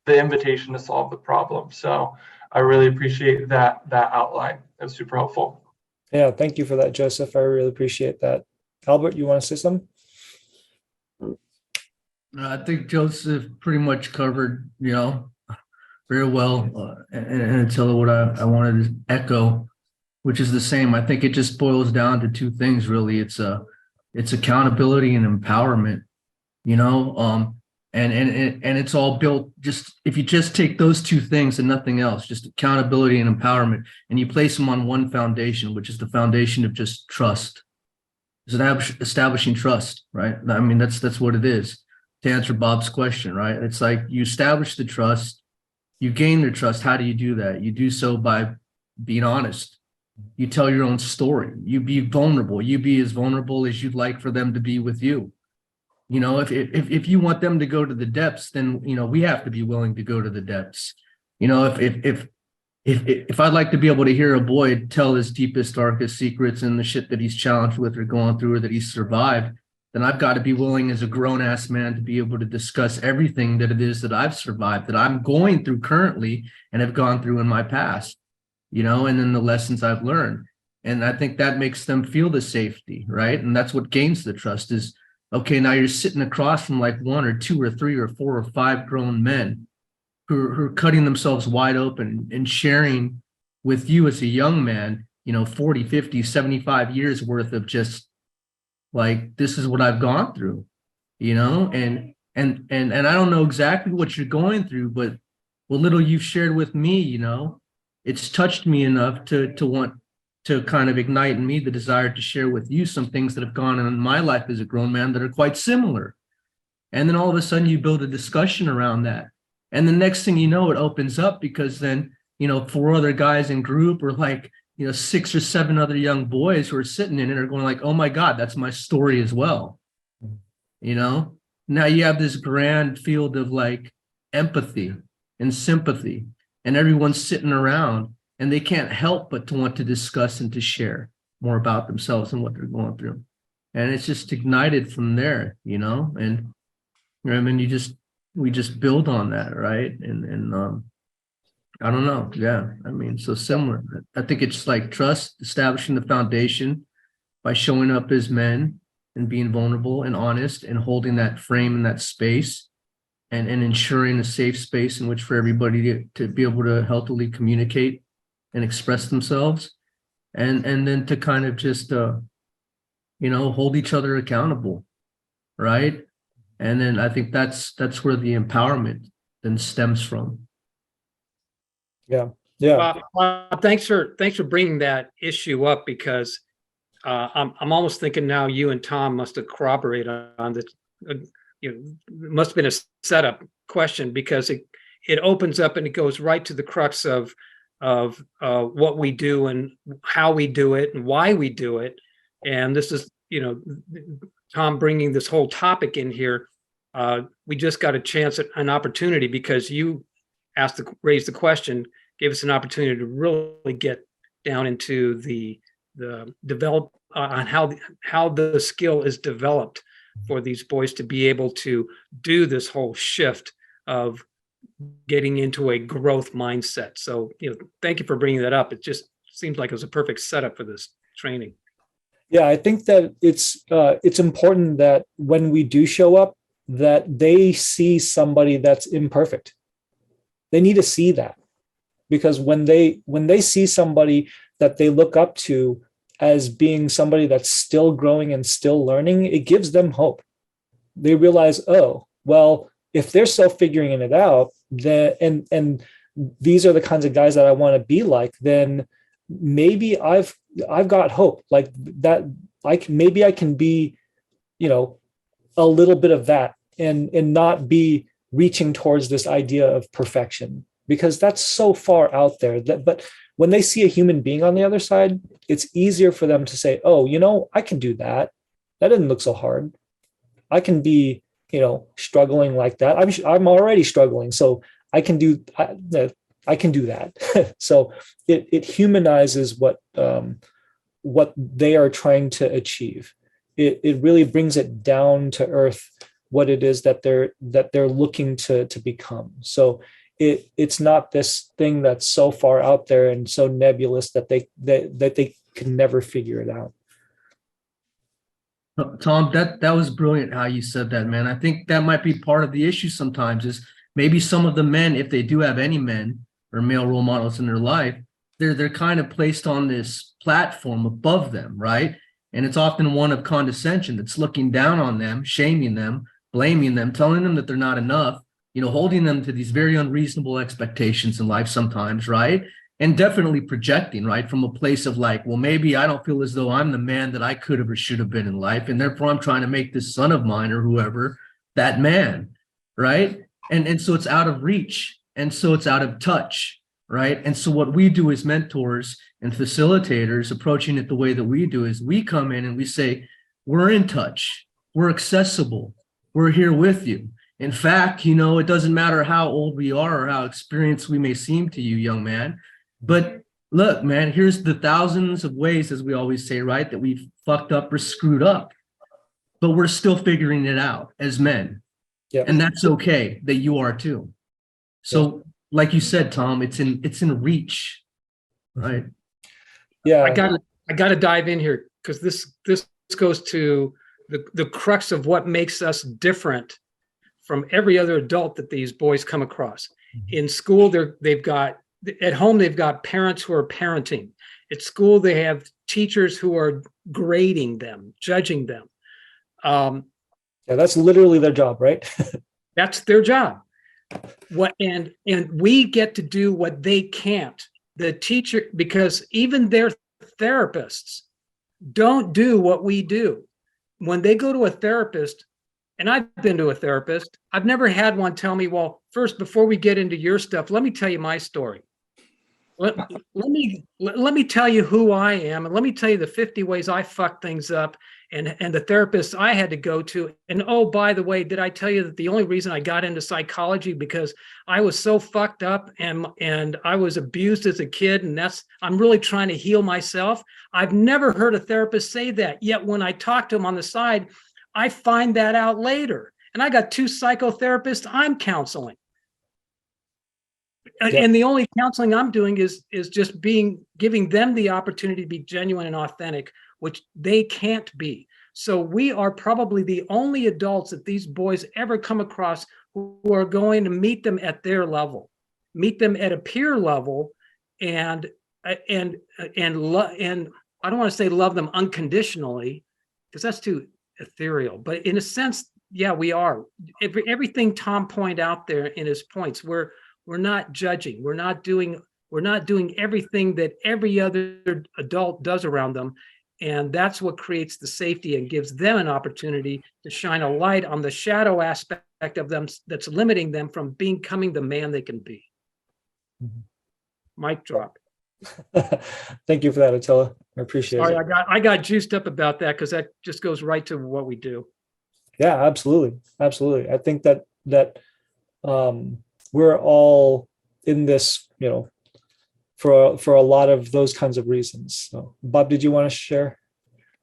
the invitation to solve the problem. So I really appreciate that outline. That was super helpful. Yeah, thank you for that, Joseph. I really appreciate that. Albert, you want to say something? I think Joseph pretty much covered, very well, and tell what I wanted to echo, which is the same. I think it just boils down to 2 things, really. It's accountability and empowerment. you know, and it's all built just, if you just take those two things and nothing else, just accountability and empowerment, and you place them on one foundation, which is the foundation of just trust, establishing trust, right? I mean, that's what it is. To answer Bob's question, right? It's like you establish the trust, you gain their trust. How do you do that? You do so by being honest. You tell your own story. You be vulnerable. You be as vulnerable as you'd like for them to be with you. You know, if you want them to go to the depths, then, you know, we have to be willing to go to the depths. You know, if I'd like to be able to hear a boy tell his deepest, darkest secrets and the shit that he's challenged with or going through or that he's survived, then I've got to be willing as a grown ass man to be able to discuss everything that it is that I've survived, that I'm going through currently and have gone through in my past, you know, and then the lessons I've learned. And I think that makes them feel the safety, right? And that's what gains the trust is, okay, now you're sitting across from like one or two or three or four or five grown men who are cutting themselves wide open and sharing with you as a young man, you know, 40, 50, 75 years worth of just like, this is what I've gone through, you know, and I don't know exactly what you're going through, but what little you've shared with me, you know, it's touched me enough to want to kind of ignite in me the desire to share with you some things that have gone on in my life as a grown man that are quite similar. And then all of a sudden you build a discussion around that. And the next thing you know, it opens up because then, you know, four other guys in group or like, you know, 6 or 7 other young boys who are sitting in it are going like, oh my God, that's my story as well. You know, now you have this grand field of like empathy and sympathy, and everyone's sitting around and they can't help but to want to discuss and to share more about themselves and what they're going through. And it's just ignited from there, you know, and I mean, we just build on that, right? And I don't know. Yeah. I mean, so similar. I think it's like trust, establishing the foundation by showing up as men and being vulnerable and honest and holding that frame and that space and ensuring a safe space in which for everybody to be able to healthily communicate and express themselves. And then to kind of just, you know, hold each other accountable. Right. And then I think that's where the empowerment then stems from. Yeah. Thanks for bringing that issue up because I'm almost thinking now you and Tom must have corroborated on this. You know, it must have been a setup question because it opens up and it goes right to the crux of what we do and how we do it and why we do it. And this is, you know, Tom bringing this whole topic in here. We just got a chance at an opportunity because you raised the question, gave us an opportunity to really get down into the develop on how the skill is developed for these boys to be able to do this whole shift of getting into a growth mindset. So, you know, thank you for bringing that up. It just seems like it was a perfect setup for this training. Yeah, I think that it's important that when we do show up, that they see somebody that's imperfect. They need to see that, because when they see somebody that they look up to as being somebody that's still growing and still learning, it gives them hope. They realize, oh, well, if they're still figuring it out, then and these are the kinds of guys that I want to be like, then maybe I've got hope like that. Maybe I can be, you know, a little bit of that and not be reaching towards this idea of perfection, because that's so far out there. But when they see a human being on the other side, it's easier for them to say, oh, you know, I can do that. That didn't look so hard. I can be, you know, struggling like that. I'm already struggling, so I can do that. So it humanizes what they are trying to achieve. It really brings it down to earth, what it is that they're looking to become. So it's not this thing that's so far out there and so nebulous that they can never figure it out. Tom, that was brilliant how you said that, man. I think that might be part of the issue sometimes is maybe some of the men, if they do have any men or male role models in their life, they're kind of placed on this platform above them, right? And it's often one of condescension that's looking down on them, shaming them, blaming them, telling them that they're not enough, holding them to these very unreasonable expectations in life sometimes, right? And definitely projecting, right, from a place of like, well, maybe I don't feel as though I'm the man that I could have or should have been in life, and therefore I'm trying to make this son of mine or whoever that man, right? And so it's out of reach, and so it's out of touch, right? And so what we do as mentors and facilitators, approaching it the way that we do, is we come in and we say, we're in touch, we're accessible, we're here with you. In fact, it doesn't matter how old we are or how experienced we may seem to you, young man. But look, man, here's the thousands of ways, as we always say, right, that we've fucked up or screwed up, but we're still figuring it out as men. Yeah. And that's okay that you are too. So like you said, Tom, it's in reach, right? Yeah. I gotta dive in here because this goes to the crux of what makes us different from every other adult that these boys come across. In school, they've got, at home, they've got parents who are parenting. At school, they have teachers who are grading them, judging them. Yeah, that's literally their job, right? That's their job. And we get to do what they can't. The teacher, because even their therapists don't do what we do. When they go to a therapist, and I've been to a therapist, I've never had one tell me, well, first, before we get into your stuff, let me tell you my story. Let me tell you who I am, and let me tell you the 50 ways I fucked things up, and the therapists I had to go to. And oh, by the way, did I tell you that the only reason I got into psychology because I was so fucked up and I was abused as a kid, and I'm really trying to heal myself. I've never heard a therapist say that. Yet when I talk to them on the side, I find that out later. And I got 2 psychotherapists I'm counseling. Yep. And the only counseling I'm doing is just giving them the opportunity to be genuine and authentic, which they can't be. So we are probably the only adults that these boys ever come across who are going to meet them at their level, meet them at a peer level, and I don't want to say love them unconditionally, because that's too ethereal. But in a sense, yeah, we are. Everything Tom pointed out there in his points, we're not judging. We're not doing everything that every other adult does around them. And that's what creates the safety and gives them an opportunity to shine a light on the shadow aspect of them that's limiting them from becoming the man they can be. Mic drop. Thank you for that, Attila. I appreciate Sorry, it. I got juiced up about that because that just goes right to what we do. Yeah, absolutely. Absolutely. I think that we're all in this, for a lot of those kinds of reasons. So, Bob, did you want to share?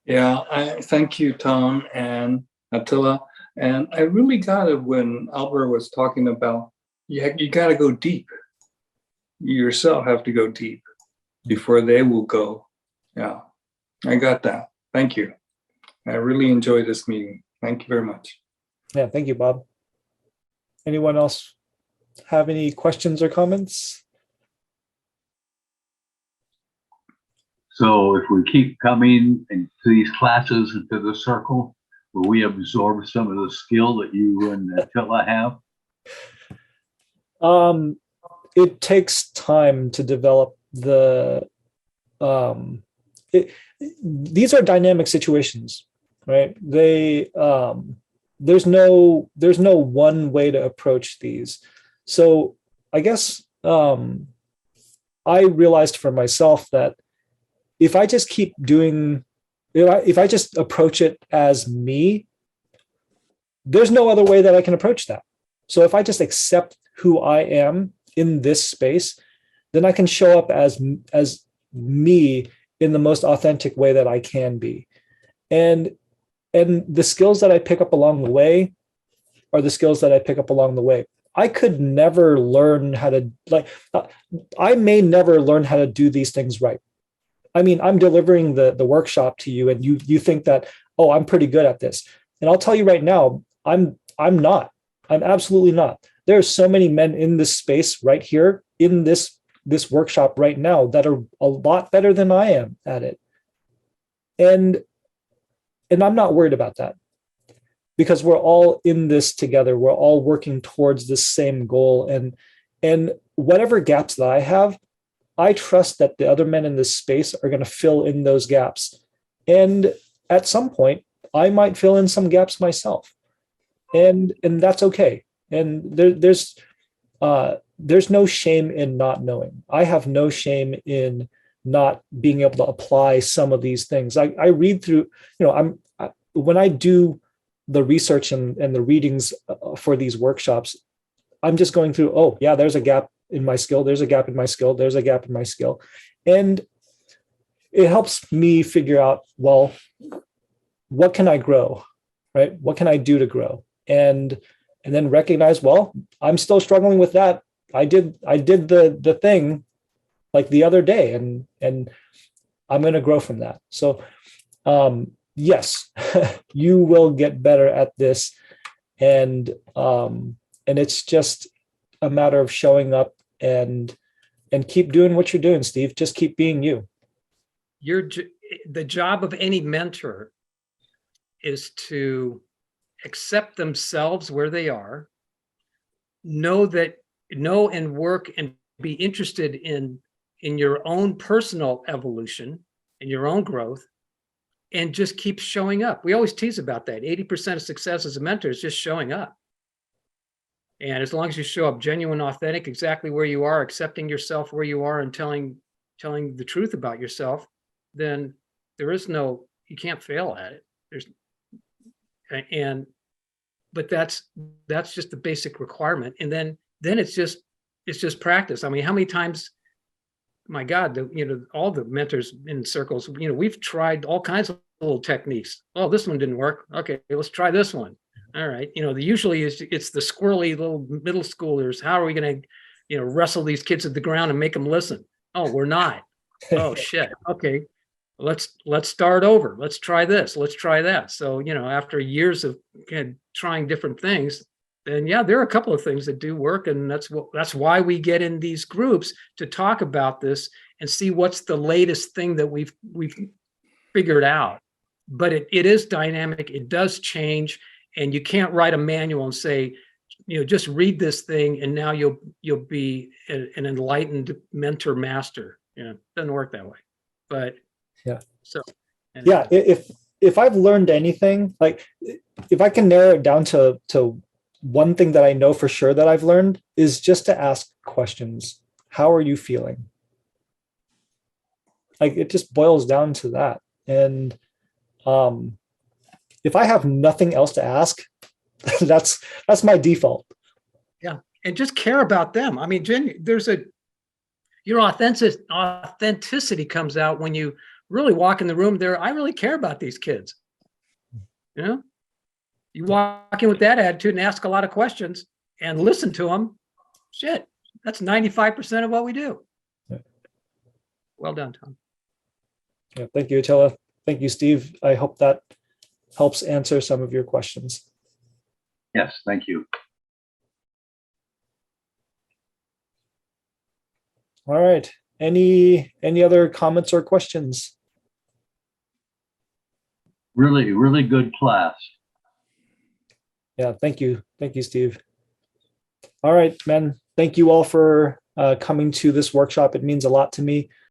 Yeah, I thank you, Tom and Attila. And I really got it when Albert was talking about you got to go deep. You yourself have to go deep before they will go. Yeah, I got that. Thank you. I really enjoyed this meeting. Thank you very much. Yeah, thank you, Bob. Anyone else have any questions or comments? So if we keep coming into these classes into the circle, will we absorb some of the skill that you and Attila have? It takes time to develop these are dynamic situations, right? There's no one way to approach these. So I guess I realized for myself that if I just keep doing, if I just approach it as me, there's no other way that I can approach that. So if I just accept who I am in this space, then I can show up as me in the most authentic way that I can be. And the skills that I pick up along the way are the skills that I pick up along the way. I could never learn how to, I may never learn how to do these things right. I mean, I'm delivering the workshop to you and you think that, oh, I'm pretty good at this. And I'll tell you right now, I'm not. I'm absolutely not. There are so many men in this space right here in this workshop right now that are a lot better than I am at it. And I'm not worried about that. because we're all in this together. We're all working towards this same goal. And whatever gaps that I have, I trust that the other men in this space are going to fill in those gaps. And at some point, I might fill in some gaps myself. And that's okay. And there's no shame in not knowing. I have no shame in not being able to apply some of these things. I read through, when I do the research and the readings for these workshops, I'm just going through, oh yeah, there's a gap in my skill. There's a gap in my skill. There's a gap in my skill. And it helps me figure out, well, what can I grow, right? What can I do to grow? And then recognize, well, I'm still struggling with that. I did the thing like the other day, and I'm going to grow from that. So yes, you will get better at this. And it's just a matter of showing up and keep doing what you're doing, Steve. Just keep being you. The job of any mentor is to accept themselves where they are, know and work and be interested in your own personal evolution and your own growth, and just keep showing up. We always tease about that. 80% of success as a mentor is just showing up. And as long as you show up genuine, authentic, exactly where you are, accepting yourself where you are and telling the truth about yourself, then you can't fail at it. But that's just the basic requirement. And then it's just practice. I mean, how many times, my God, all the mentors in circles, we've tried all kinds of little techniques. Oh, this one didn't work. Okay, let's try this one. All right. Usually it's the squirrely little middle schoolers. How are we going to, wrestle these kids at the ground and make them listen? Oh, we're not. Oh, shit. Okay. Let's start over. Let's try this. Let's try that. So, after years of trying different things, then yeah, there are a couple of things that do work. And that's why we get in these groups to talk about this and see what's the latest thing that we've figured out. But it is dynamic. It does change. And you can't write a manual and say, just read this thing and now you'll be an enlightened mentor master. It doesn't work that way. But yeah. So yeah, if I've learned anything, like if I can narrow it down to one thing that I know for sure that I've learned is just to ask questions. How are you feeling? Like it just boils down to that. And if I have nothing else to ask, that's my default. Yeah, and just care about them. I mean, your authenticity comes out when you really walk in the room there. I really care about these kids. You walk in with that attitude and ask a lot of questions and listen to them. Shit, that's 95% of what we do. Yeah. Well done, Tom. Yeah, thank you, Attila. Thank you, Steve. I hope that helps answer some of your questions. Yes, thank you. All right. Any other comments or questions? Really, really good class. Yeah, thank you. Thank you, Steve. All right, men. Thank you all for coming to this workshop. It means a lot to me.